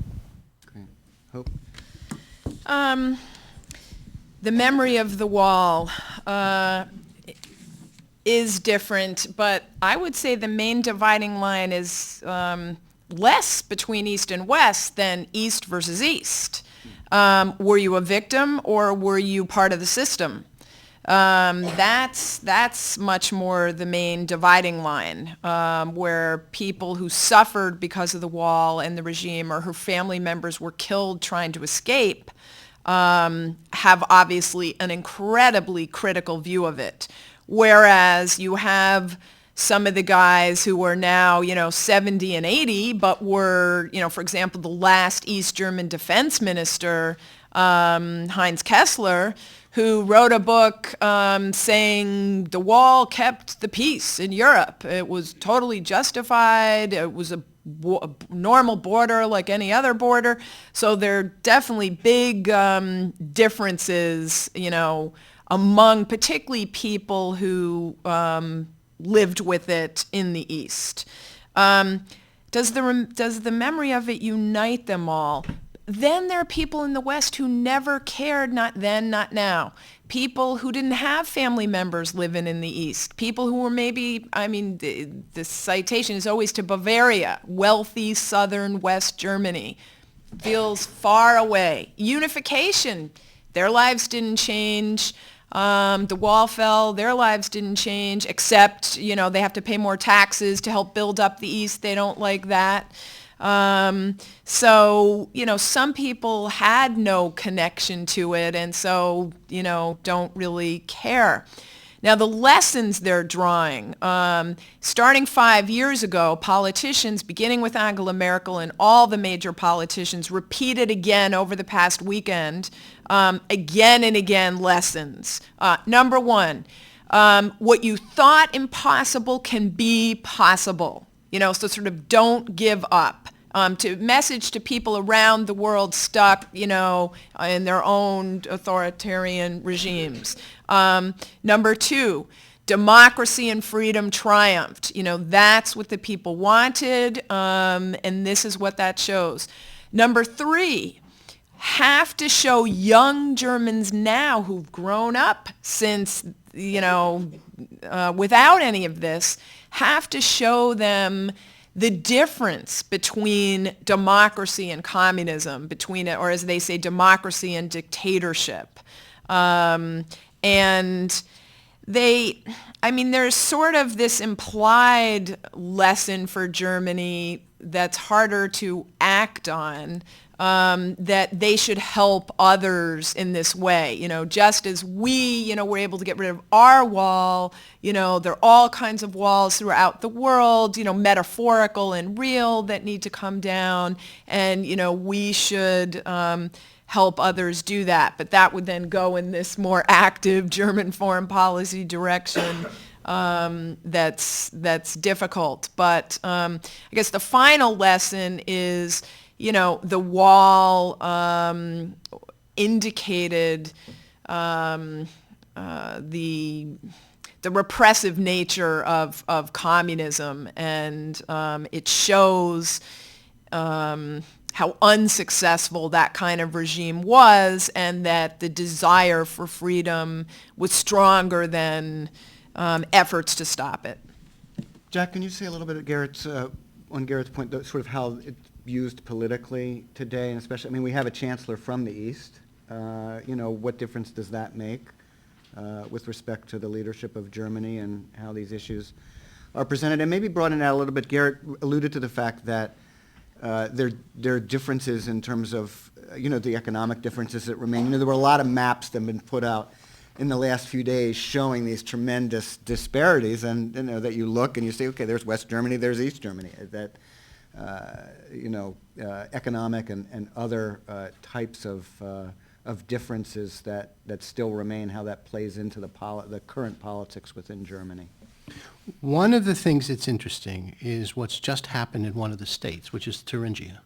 Great. Hope? The memory of the wall is different, but I would say the main dividing line is less between East and West than East versus East. Were you a victim or were you part of the system? That's much more the main dividing line, where people who suffered because of the wall and the regime or whose family members were killed trying to escape have obviously an incredibly critical view of it. Whereas you have some of the guys who are now, 70 and 80, but were, for example, the last East German defense minister, Heinz Kessler, who wrote a book saying the wall kept the peace in Europe. It was totally justified. It was a normal border like any other border. So there are definitely big differences, among particularly people who lived with it in the East. Does the memory of it unite them all? Then there are people in the West who never cared, not then, not now. People who didn't have family members living in the East. People who were maybe, the citation is always to Bavaria, wealthy southern West Germany. Feels far away. Unification, their lives didn't change. The wall fell, their lives didn't change, except, they have to pay more taxes to help build up the East. They don't like that. So, some people had no connection to it and so, don't really care. Now, the lessons they're drawing, starting 5 years ago, politicians, beginning with Angela Merkel and all the major politicians, repeated again over the past weekend, again and again lessons. Number one, what you thought impossible can be possible. So sort of don't give up. To message to people around the world stuck, in their own authoritarian regimes. Number two, democracy and freedom triumphed. That's what the people wanted, and this is what that shows. Number three, have to show young Germans now who've grown up since, without any of this, have to show them the difference between democracy and communism, or as they say, democracy and dictatorship. And there's sort of this implied lesson for Germany that's harder to act on, that they should help others in this way. Just as we, were able to get rid of our wall, there are all kinds of walls throughout the world, metaphorical and real that need to come down. And, we should help others do that. But that would then go in this more active German foreign policy direction. That's difficult. But I guess the final lesson is, the wall indicated the repressive nature of communism, and it shows how unsuccessful that kind of regime was, and that the desire for freedom was stronger than efforts to stop it. Jack, can you say a little bit of on Garrett's point, sort of how it's used politically today, and especially, we have a chancellor from the East. What difference does that make with respect to the leadership of Germany and how these issues are presented? And maybe broaden it out a little bit. Garrett alluded to the fact that there are differences in terms of, the economic differences that remain. There were a lot of maps that have been put out in the last few days showing these tremendous disparities, and that you look and you say, okay, there's West Germany, there's East Germany. That economic and other types of differences that still remain, how that plays into the current politics within Germany. One of the things that's interesting is what's just happened in one of the states, which is Thuringia,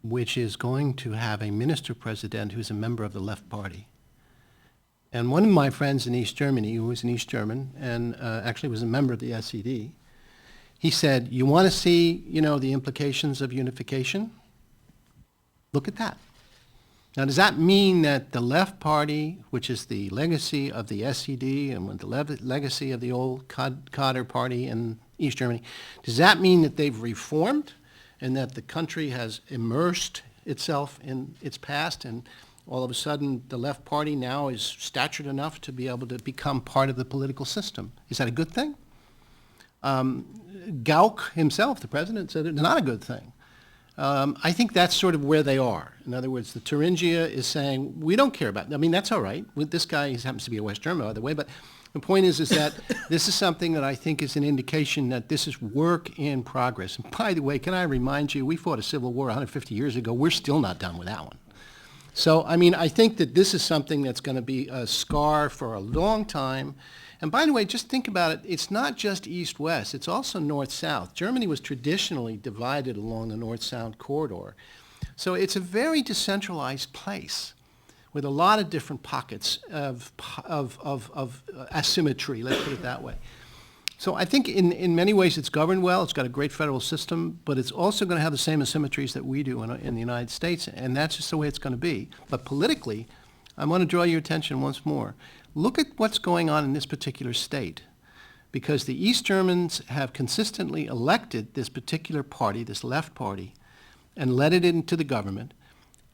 which is going to have a minister-president who's a member of the Left Party. And one of my friends in East Germany, who was an East German and actually was a member of the SED, he said, you want to see, the implications of unification? Look at that. Now, does that mean that the Left Party, which is the legacy of the SED and the legacy of the old Kader Party in East Germany, does that mean that they've reformed and that the country has immersed itself in its past and All of a sudden, the left party now is statured enough to be able to become part of the political system. Is that a good thing? Gauck himself, the president, said it's not a good thing. I think that's sort of where they are. In other words, the Thuringia is saying, we don't care about it. I mean, that's all right. This guy happens to be a West German, by the way, but the point is that this is something that I think is an indication that this is work in progress. And by the way, can I remind you, we fought a civil war 150 years ago. We're still not done with that one. So, I mean, I think that this is something that's going to be a scar for a long time. And by the way, just think about it. It's not just east-west. It's also north-south. Germany was traditionally divided along the north-south corridor. So it's a very decentralized place with a lot of different pockets of asymmetry, let's put it that way. So I think in many ways it's governed well. It's got a great federal system, but it's also going to have the same asymmetries that we do in the United States, and that's just the way it's going to be. But politically, I want to draw your attention once more. Look at what's going on in this particular state, because the East Germans have consistently elected this particular party, this left party, and led it into the government,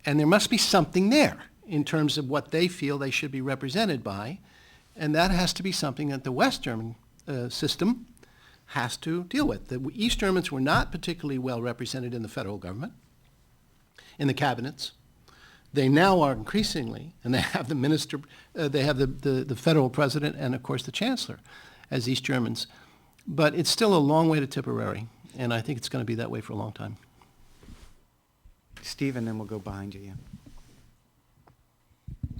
and there must be something there in terms of what they feel they should be represented by, and that has to be something that the West German system has to deal with. The East Germans were not particularly well represented in the federal government, in the cabinets. They now are increasingly, and they have the minister, they have the federal president and, of course, the chancellor as East Germans. But it's still a long way to Tipperary, and I think it's going to be that way for a long time. Steve, and then we'll go behind you. Yeah.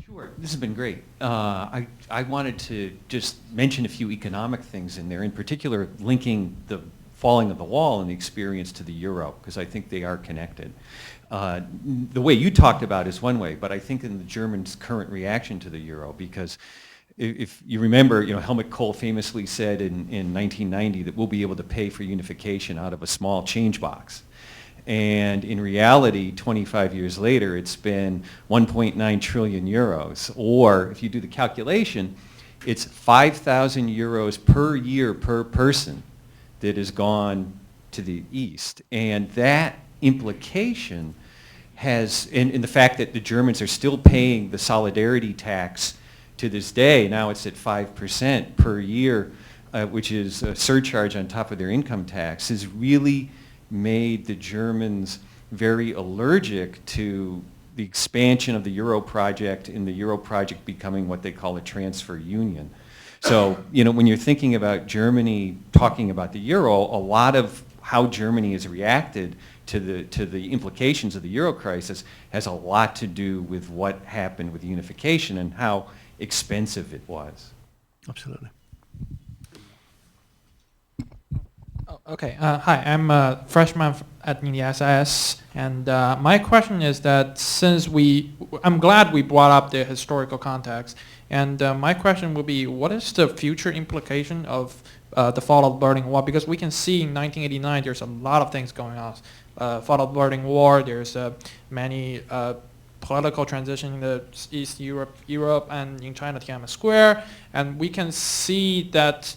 Sure. This has been great. I wanted to just mention a few economic things in there, in particular linking the falling of the wall and the experience to the euro, because I think they are connected. The way you talked about is one way, but I think in the Germans' current reaction to the euro, because if you remember, Helmut Kohl famously said in 1990 that we'll be able to pay for unification out of a small change box. And in reality, 25 years later, it's been 1.9 trillion euros. Or if you do the calculation, it's 5,000 euros per year per person that has gone to the east. And that implication has, in the fact that the Germans are still paying the solidarity tax to this day, now it's at 5% per year, which is a surcharge on top of their income tax, has really made the Germans very allergic to the expansion of the Euro project and the Euro project becoming what they call a transfer union. So, when you're thinking about Germany talking about the Euro, a lot of how Germany has reacted to the implications of the Euro crisis has a lot to do with what happened with unification and how expensive it was. Absolutely. Okay. Hi, I'm a freshman at the SIS, and my question is that I'm glad we brought up the historical context, and my question would be, what is the future implication of the fall of the Berlin Wall? Because we can see in 1989 there's a lot of things going on. Fall of the Berlin Wall, there's many political transition in the East Europe and in China, Tiananmen Square, and we can see that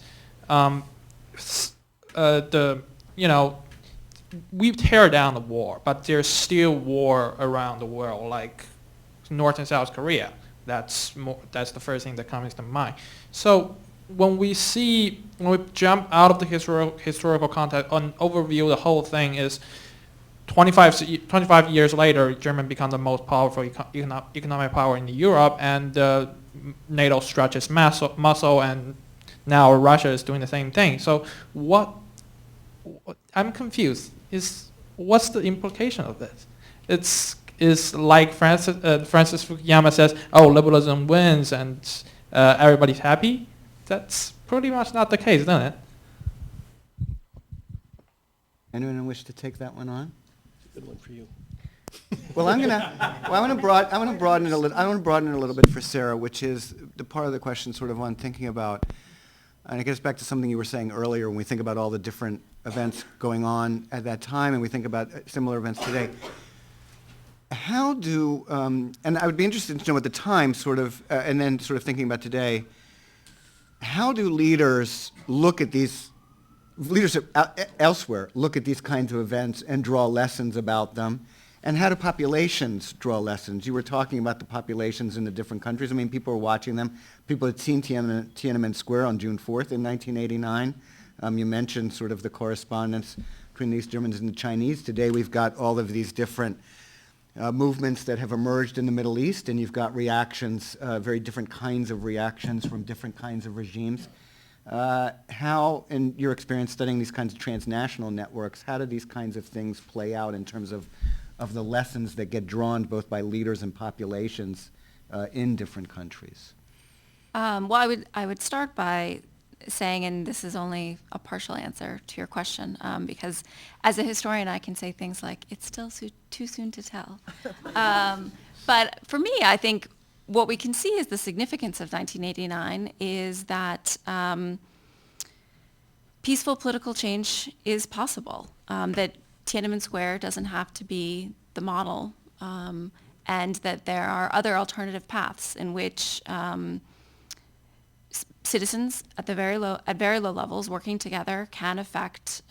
we tear down the war, but there's still war around the world, like North and South Korea. That's the first thing that comes to mind. So when we jump out of the historical context and overview the whole thing is 25 years later, Germany becomes the most powerful economic power in Europe, and NATO stretches muscle, and now Russia is doing the same thing. So I'm confused. What's the implication of this? It's like Francis Fukuyama says, oh, liberalism wins and everybody's happy. That's pretty much not the case, isn't it? Anyone wish to take that one on? It's a good one for you. Well, I want to broaden it a little bit for Sarah, which is the part of the question sort of on thinking about, and it gets back to something you were saying earlier when we think about all the different events going on at that time and we think about similar events today. How do, and I would be interested to know at the time sort of, and then sort of thinking about today, how do leaders look at these, leadership elsewhere look at these kinds of events and draw lessons about them? And how do populations draw lessons? You were talking about the populations in the different countries. I mean, people were watching them. People had seen Tiananmen Square on June 4th in 1989. You mentioned sort of the correspondence between the East Germans and the Chinese. Today we've got all of these different movements that have emerged in the Middle East, and you've got reactions, very different kinds of reactions from different kinds of regimes. How, in your experience studying these kinds of transnational networks, how do these kinds of things play out in terms of the lessons that get drawn both by leaders and populations in different countries? Well, I would start by saying, and this is only a partial answer to your question, because as a historian, I can say things like, it's still too soon to tell. But for me, I think what we can see is the significance of 1989 is that peaceful political change is possible, that Tiananmen Square doesn't have to be the model, and that there are other alternative paths in which citizens at very low levels working together can affect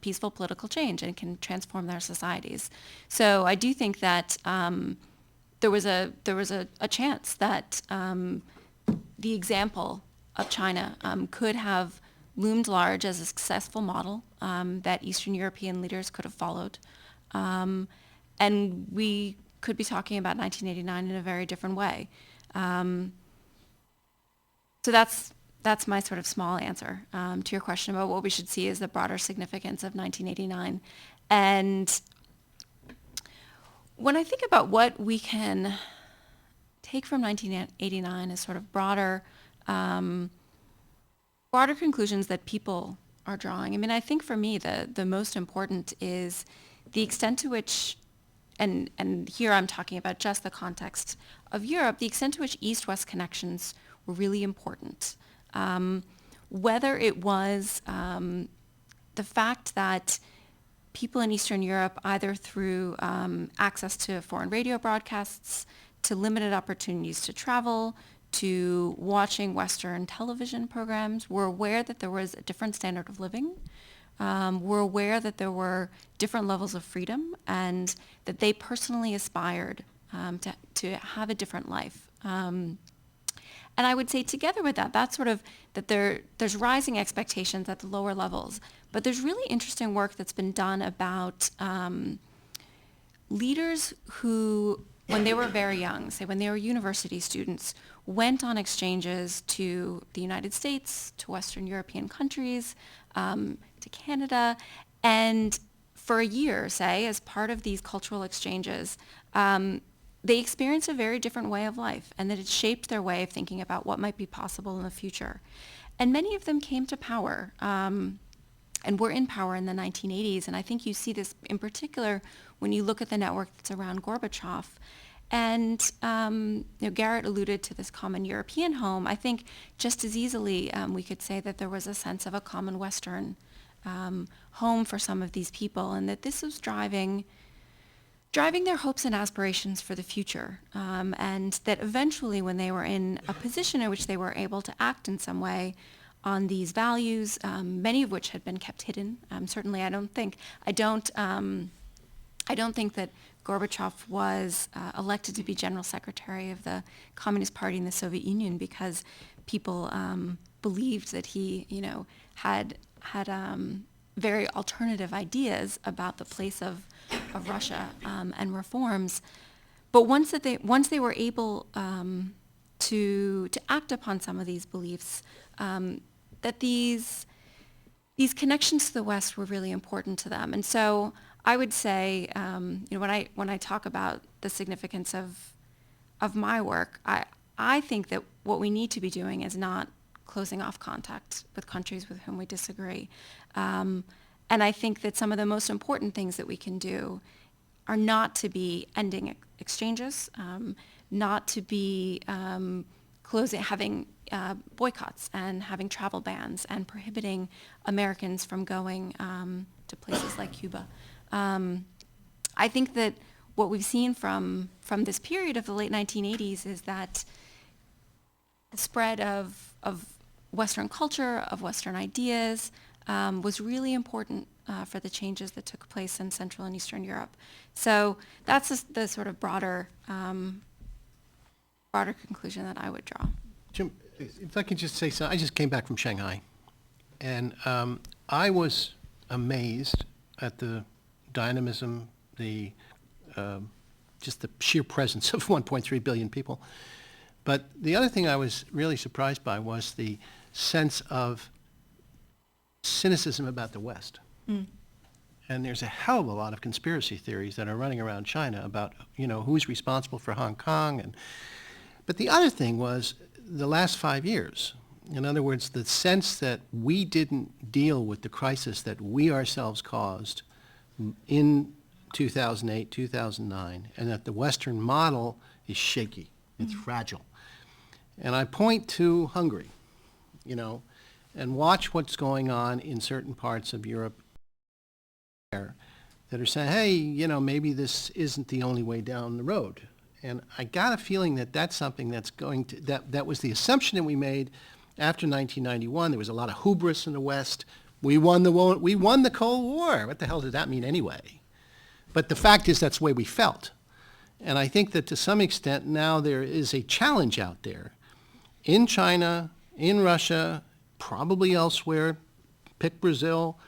peaceful political change and can transform their societies. So I do think that there was a chance that the example of China could have loomed large as a successful model that Eastern European leaders could have followed. And we could be talking about 1989 in a very different way. So that's my sort of small answer to your question about what we should see as the broader significance of 1989. And when I think about what we can take from 1989 as sort of broader conclusions that people are drawing, I mean, I think for me the most important is the extent to which, and here I'm talking about just the context of Europe, the extent to which East-West connections were really important. Whether it was the fact that people in Eastern Europe, either through access to foreign radio broadcasts, to limited opportunities to travel, to watching Western television programs, were aware that there was a different standard of living, were aware that there were different levels of freedom, and that they personally aspired to have a different life. And I would say together with that, that's sort of that there's rising expectations at the lower levels, but there's really interesting work that's been done about leaders who, when they were very young, say when they were university students, went on exchanges to the United States, to Western European countries, to Canada, and for a year, say, as part of these cultural exchanges, they experienced a very different way of life, and that it shaped their way of thinking about what might be possible in the future. And many of them came to power, and were in power in the 1980s, and I think you see this in particular when you look at the network that's around Gorbachev. And Garrett alluded to this common European home. I think just as easily we could say that there was a sense of a common Western home for some of these people, and that this was driving their hopes and aspirations for the future, and that eventually when they were in a position in which they were able to act in some way on these values, many of which had been kept hidden. Certainly I don't think that Gorbachev was elected to be General Secretary of the Communist Party in the Soviet Union because people believed that he, had very alternative ideas about the place of Russia and reforms. But once they were able to act upon some of these beliefs, that these connections to the West were really important to them. And so I would say, when I talk about the significance of my work, I think that what we need to be doing is not closing off contact with countries with whom we disagree. And I think that some of the most important things that we can do are not to be ending exchanges, not to be having boycotts and having travel bans and prohibiting Americans from going to places like Cuba. I think that what we've seen from this period of the late 1980s is that the spread of Western culture, of Western ideas, was really important for the changes that took place in Central and Eastern Europe. So that's the sort of broader conclusion that I would draw. Jim, if I could just say something, I just came back from Shanghai, and I was amazed at the dynamism, just the sheer presence of 1.3 billion people. But the other thing I was really surprised by was the sense of cynicism about the West. And there's a hell of a lot of conspiracy theories that are running around China about, who's responsible for Hong Kong. But the other thing was the last 5 years. In other words, the sense that we didn't deal with the crisis that we ourselves caused in 2008, 2009, and that the Western model is shaky, it's fragile. And I point to Hungary, and watch what's going on in certain parts of Europe that are saying, hey, maybe this isn't the only way down the road. And I got a feeling that that's something that's going to, that was the assumption that we made after 1991. There was a lot of hubris in the West. We won the Cold War. What the hell did that mean anyway? But the fact is that's the way we felt. And I think that to some extent now there is a challenge out there in China, in Russia, probably elsewhere, pick Brazil,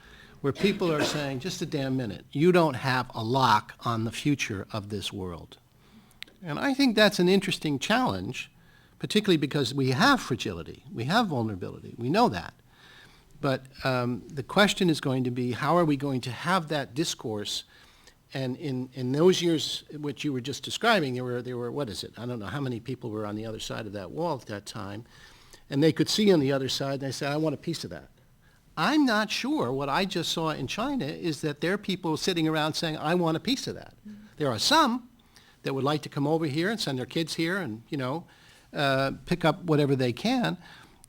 where people are saying, just a damn minute, you don't have a lock on the future of this world. And I think that's an interesting challenge, particularly because we have fragility, we have vulnerability, we know that. But the question is going to be, how are we going to have that discourse? And in those years which you were just describing, there were, what is it? I don't know how many people were on the other side of that wall at that time. And they could see on the other side, and they said, I want a piece of that. I'm not sure what I just saw in China is that there are people sitting around saying, I want a piece of that. There are some that would like to come over here and send their kids here and, pick up whatever they can.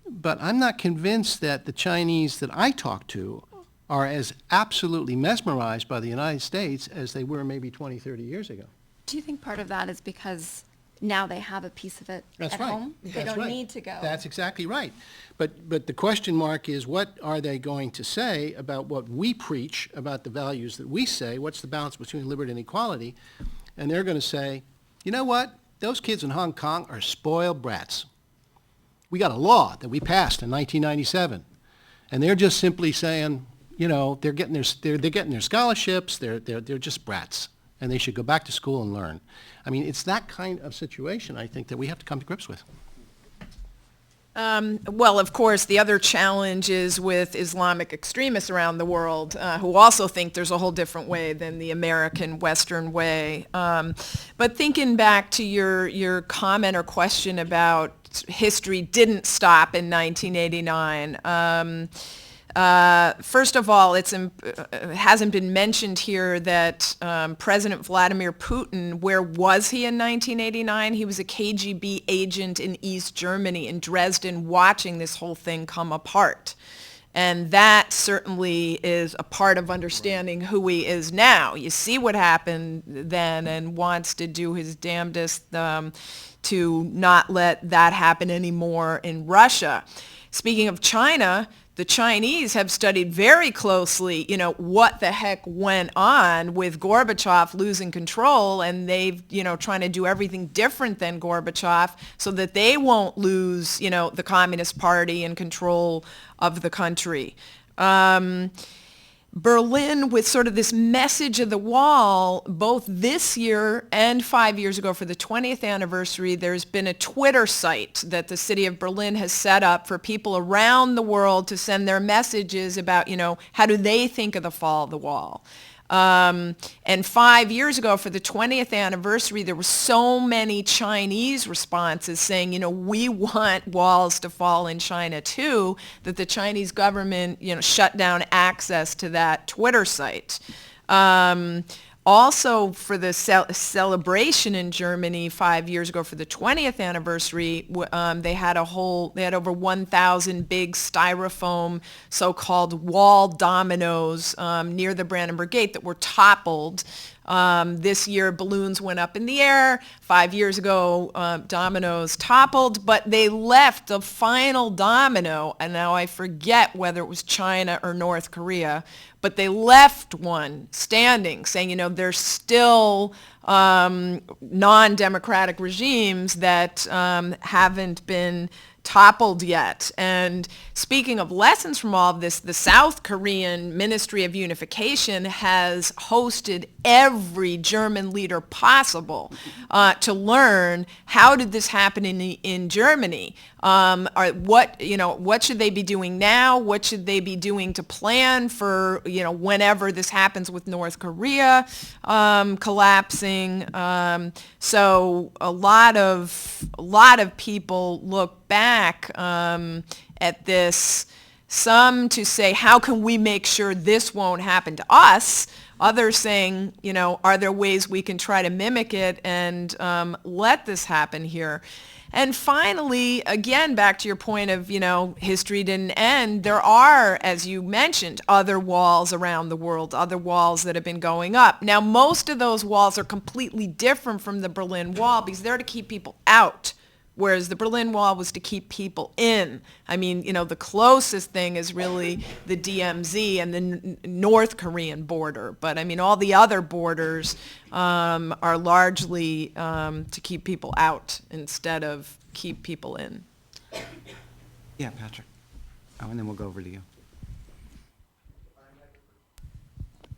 But I'm not convinced that the Chinese that I talk to are as absolutely mesmerized by the United States as they were maybe 20, 30 years ago. Do you think part of that is because now they have a piece of it That's at right. home? They That's don't right. need to go. That's exactly right. But the question mark is, what are they going to say about what we preach, about the values that we say? What's the balance between liberty and equality? And they're going to say, you know what? Those kids in Hong Kong are spoiled brats. We got a law that we passed in 1997, and they're just simply saying, they're getting their scholarships. They're just brats, and they should go back to school and learn. I mean, it's that kind of situation, I think, that we have to come to grips with. Well, of course, the other challenge is with Islamic extremists around the world who also think there's a whole different way than the American Western way. But thinking back to your comment or question about history didn't stop in 1989, first of all, it hasn't been mentioned here that President Vladimir Putin, where was he in 1989? He was a KGB agent in East Germany, in Dresden, watching this whole thing come apart. And that certainly is a part of understanding who he is now. You see what happened then and wants to do his damnedest to not let that happen anymore in Russia. Speaking of China, the Chinese have studied very closely, what the heck went on with Gorbachev losing control, and they've, trying to do everything different than Gorbachev so that they won't lose, the Communist Party and control of the country. Berlin, with sort of this message of the wall, both this year and 5 years ago for the 20th anniversary, there's been a Twitter site that the city of Berlin has set up for people around the world to send their messages about, how do they think of the fall of the wall. And 5 years ago, for the 20th anniversary, there were so many Chinese responses saying, we want walls to fall in China too, that the Chinese government, shut down access to that Twitter site. Also, for the celebration in Germany 5 years ago for the 20th anniversary, they had over 1,000 big styrofoam so-called wall dominoes near the Brandenburg Gate that were toppled This year, balloons went up in the air. 5 years ago, dominoes toppled, but they left the final domino, and now I forget whether it was China or North Korea, but they left one standing, saying, there's still non-democratic regimes that haven't been toppled yet. And speaking of lessons from all of this, the South Korean Ministry of Unification has hosted every German leader possible to learn how did this happen in Germany. What should they be doing now? What should they be doing to plan for whenever this happens with North Korea collapsing? So a lot of people look back at this, some to say, how can we make sure this won't happen to us? Others saying, are there ways we can try to mimic it and let this happen here? And finally, again, back to your point of, history didn't end, there are, as you mentioned, other walls around the world, other walls that have been going up. Now, most of those walls are completely different from the Berlin Wall because they're to keep people out, whereas the Berlin Wall was to keep people in. I mean, the closest thing is really the DMZ and the North Korean border. But, I mean, all the other borders are largely to keep people out instead of keep people in. Yeah, Patrick. Oh, and then we'll go over to you.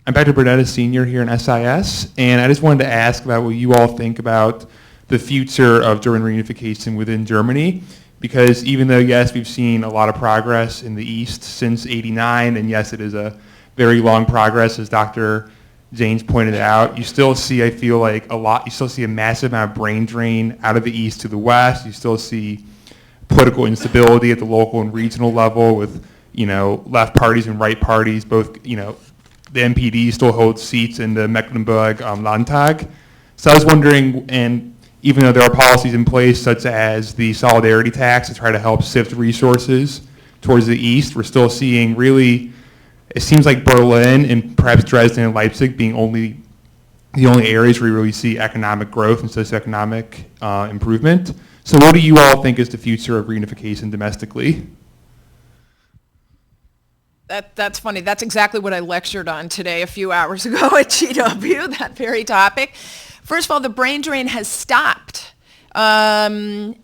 I'm Patrick Burnett, senior here in SIS, and I just wanted to ask about what you all think about the future of German reunification within Germany, because even though, yes, we've seen a lot of progress in the East since '89, and yes, it is a very long progress, as Dr. James pointed out, you still see, I feel like, you still see a massive amount of brain drain out of the East to the West. You still see political instability at the local and regional level with, left parties and right parties, both, the NPD still holds seats in the Mecklenburg Landtag. So I was wondering, and even though there are policies in place such as the solidarity tax to try to help sift resources towards the East, we're still seeing really, it seems like Berlin and perhaps Dresden and Leipzig being the only areas where we really see economic growth and socioeconomic improvement. So what do you all think is the future of reunification domestically? That's funny. That's exactly what I lectured on today a few hours ago at GW, that very topic. First of all, the brain drain has stopped. All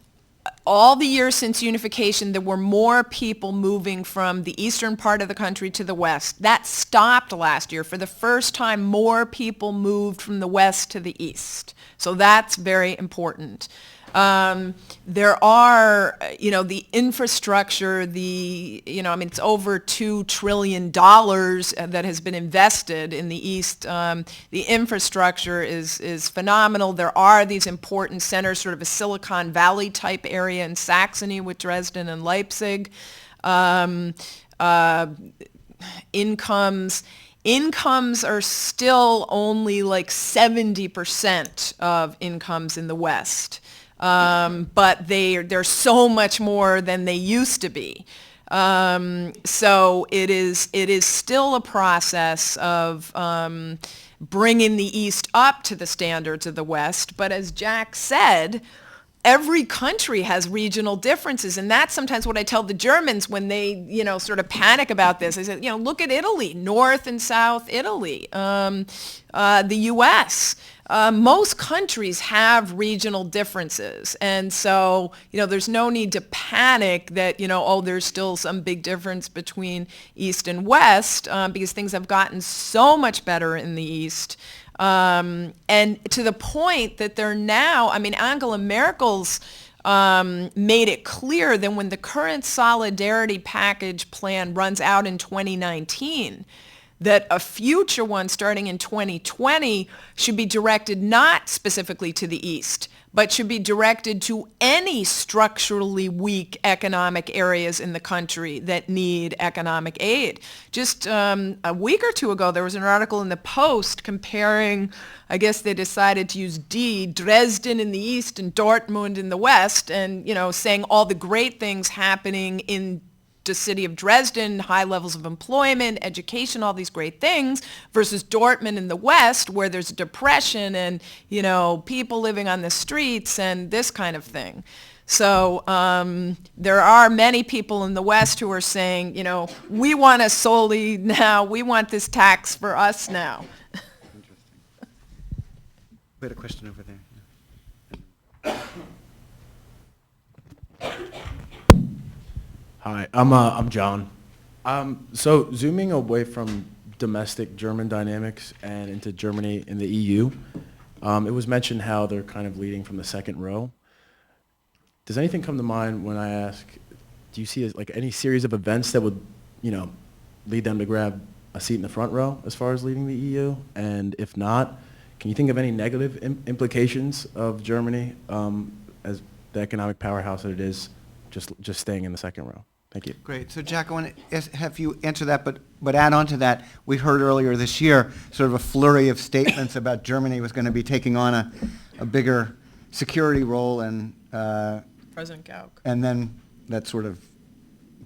the years since unification, there were more people moving from the eastern part of the country to the west. That stopped last year. For the first time, more people moved from the west to the east. So that's very important. There are, the infrastructure, it's over $2 trillion that has been invested in the East. The infrastructure is phenomenal. There are these important centers, sort of a Silicon Valley type area in Saxony with Dresden and Leipzig. Incomes are still only like 70% of incomes in the West. But they're so much more than they used to be. So it is still a process of bringing the East up to the standards of the West. But as Jack said, every country has regional differences, and that's sometimes what I tell the Germans when they, sort of panic about this. I said, look at Italy, North and South Italy, the U.S. Most countries have regional differences, and so, there's no need to panic that, there's still some big difference between East and West, because things have gotten so much better in the East. And to the point that they're now, Angela Merkel's made it clear that when the current solidarity package plan runs out in 2019, that a future one starting in 2020 should be directed not specifically to the East, but should be directed to any structurally weak economic areas in the country that need economic aid. Just a week or two ago, there was an article in the Post comparing, I guess they decided to use Dresden in the East and Dortmund in the West, and, saying all the great things happening in city of Dresden, high levels of employment, education, all these great things, versus Dortmund in the West, where there's depression and, people living on the streets and this kind of thing. So there are many people in the West who are saying, we want a Soli now, we want this tax for us now. We had a question over there. Hi, I'm John. So zooming away from domestic German dynamics and into Germany and the EU, it was mentioned how they're kind of leading from the second row. Does anything come to mind when I ask, do you see like any series of events that would, lead them to grab a seat in the front row as far as leading the EU? And if not, can you think of any negative implications of Germany as the economic powerhouse that it is, just staying in the second row? Thank you. Great. So Jack, I want to have you answer that, but add on to that, we heard earlier this year sort of a flurry of statements about Germany was going to be taking on a bigger security role, and President Gauck. and then that sort of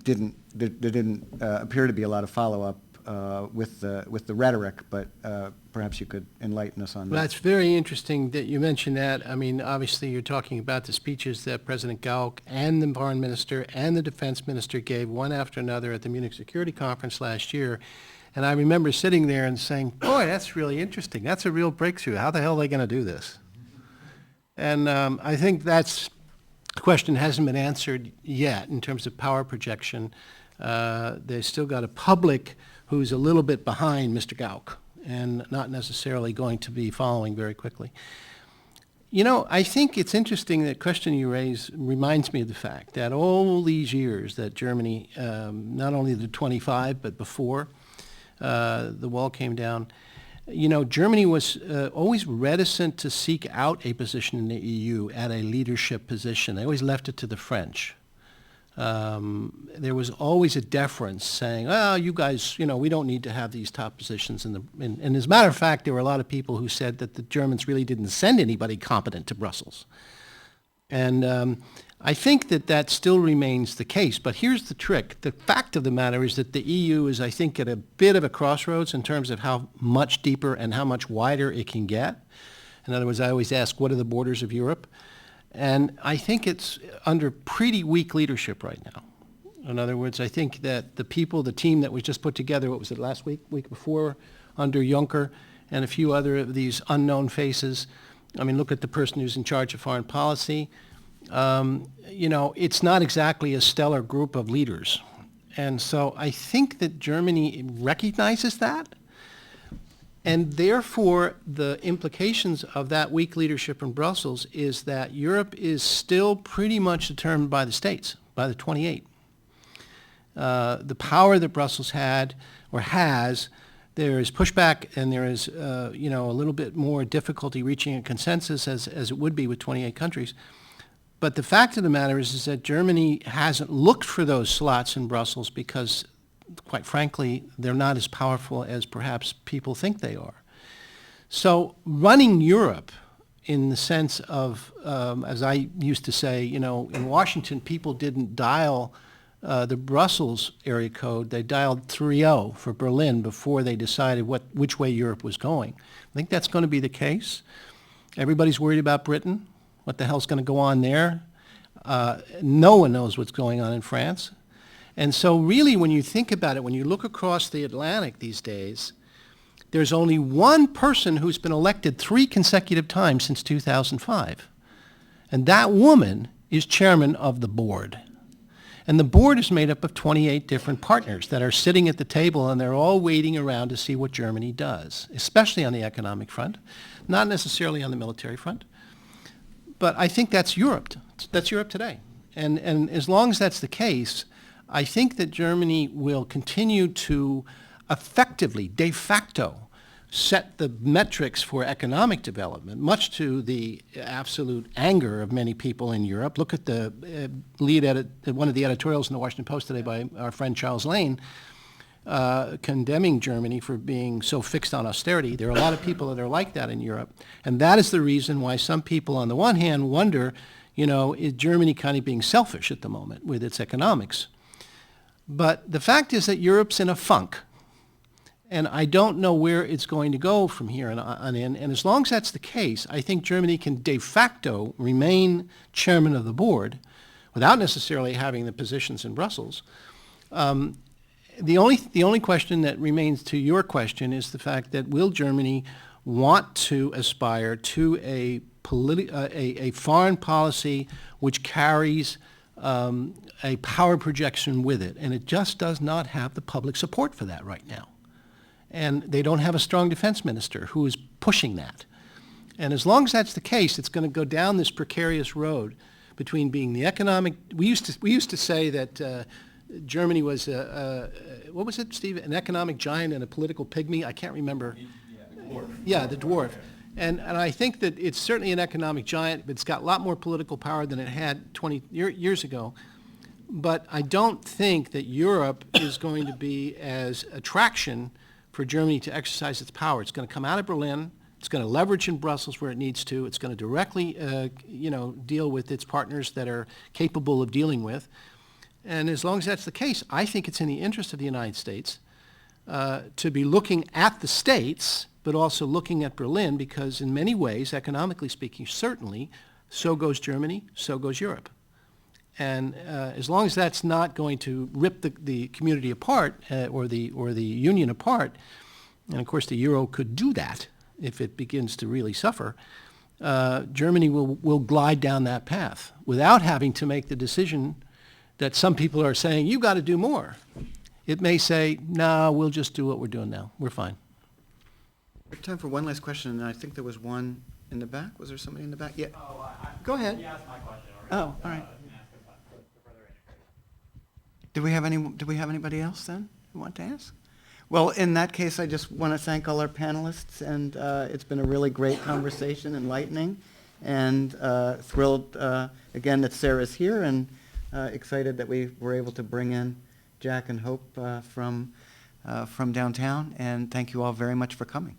there didn't appear to be a lot of follow-up with the rhetoric, but perhaps you could enlighten us on that. Well, that's very interesting that you mentioned that. I mean, obviously, you're talking about the speeches that President Gauck and the foreign minister and the defense minister gave one after another at the Munich Security Conference last year. And I remember sitting there and saying, boy, that's really interesting. That's a real breakthrough. How the hell are they going to do this? And I think the question hasn't been answered yet in terms of power projection. They still got a public who's a little bit behind Mr. Gauck and not necessarily going to be following very quickly. I think it's interesting that question you raise reminds me of the fact that all these years that Germany, not only the 25, but before the wall came down, Germany was always reticent to seek out a position in the EU at a leadership position. They always left it to the French. There was always a deference saying, well, you guys, we don't need to have these top positions. And as a matter of fact, there were a lot of people who said that the Germans really didn't send anybody competent to Brussels. And I think that still remains the case. But here's the trick. The fact of the matter is that the EU is, I think, at a bit of a crossroads in terms of how much deeper and how much wider it can get. In other words, I always ask, what are the borders of Europe? And I think it's under pretty weak leadership right now. In other words, I think that the team that was just put together, what was it, last week before, under Juncker, and a few other of these unknown faces. I mean, look at the person who's in charge of foreign policy. It's not exactly a stellar group of leaders. And so I think that Germany recognizes that. And therefore, the implications of that weak leadership in Brussels is that Europe is still pretty much determined by the states, by the 28. The power that Brussels had or has, there is pushback and there is, a little bit more difficulty reaching a consensus as it would be with 28 countries. But the fact of the matter is that Germany hasn't looked for those slots in Brussels because, quite frankly, they're not as powerful as perhaps people think they are. So running Europe in the sense of, as I used to say, in Washington, people didn't dial the Brussels area code. They dialed 30 for Berlin before they decided which way Europe was going. I think that's going to be the case. Everybody's worried about Britain. What the hell's going to go on there? No one knows what's going on in France. And so really, when you think about it, when you look across the Atlantic these days, there's only one person who's been elected 3 consecutive times since 2005. And that woman is chairman of the board. And the board is made up of 28 different partners that are sitting at the table, and they're all waiting around to see what Germany does, especially on the economic front, not necessarily on the military front. But I think that's Europe. That's Europe today. And as long as that's the case, I think that Germany will continue to effectively, de facto, set the metrics for economic development, much to the absolute anger of many people in Europe. Look at the one of the editorials in the Washington Post today by our friend Charles Lane, condemning Germany for being so fixed on austerity. There are a lot of people that are like that in Europe. And that is the reason why some people, on the one hand, wonder, is Germany kind of being selfish at the moment with its economics? But the fact is that Europe's in a funk. And I don't know where it's going to go from here on in. And as long as that's the case, I think Germany can de facto remain chairman of the board without necessarily having the positions in Brussels. The only question that remains to your question is the fact that will Germany want to aspire to a foreign policy which carries a power projection with it, and it just does not have the public support for that right now. And they don't have a strong defense minister who is pushing that. And as long as that's the case, it's going to go down this precarious road between being the economic. We used to say that Germany was what was it, Steve? An economic giant and a political pygmy. I can't remember. Yeah, the dwarf. And I think that it's certainly an economic giant, but it's got a lot more political power than it had 20 years ago. But I don't think that Europe is going to be as attraction for Germany to exercise its power. It's going to come out of Berlin. It's going to leverage in Brussels where it needs to. It's going to directly, deal with its partners that are capable of dealing with. And as long as that's the case, I think it's in the interest of the United States to be looking at the states, but also looking at Berlin, because in many ways, economically speaking, certainly, so goes Germany, so goes Europe. And as long as that's not going to rip the community apart or the union apart, and of course the euro could do that if it begins to really suffer, Germany will glide down that path without having to make the decision that some people are saying, you got to do more. It may say, no, we'll just do what we're doing now. We're fine. We have time for one last question, and I think there was one in the back. Was there somebody in the back? Yeah. Go ahead. He asked my question already. Oh, all right. Do we have anybody else then who want to ask? Well, in that case, I just want to thank all our panelists, and it's been a really great conversation, enlightening, and thrilled again that Sarah's here, and excited that we were able to bring in Jack and Hope from downtown. And thank you all very much for coming.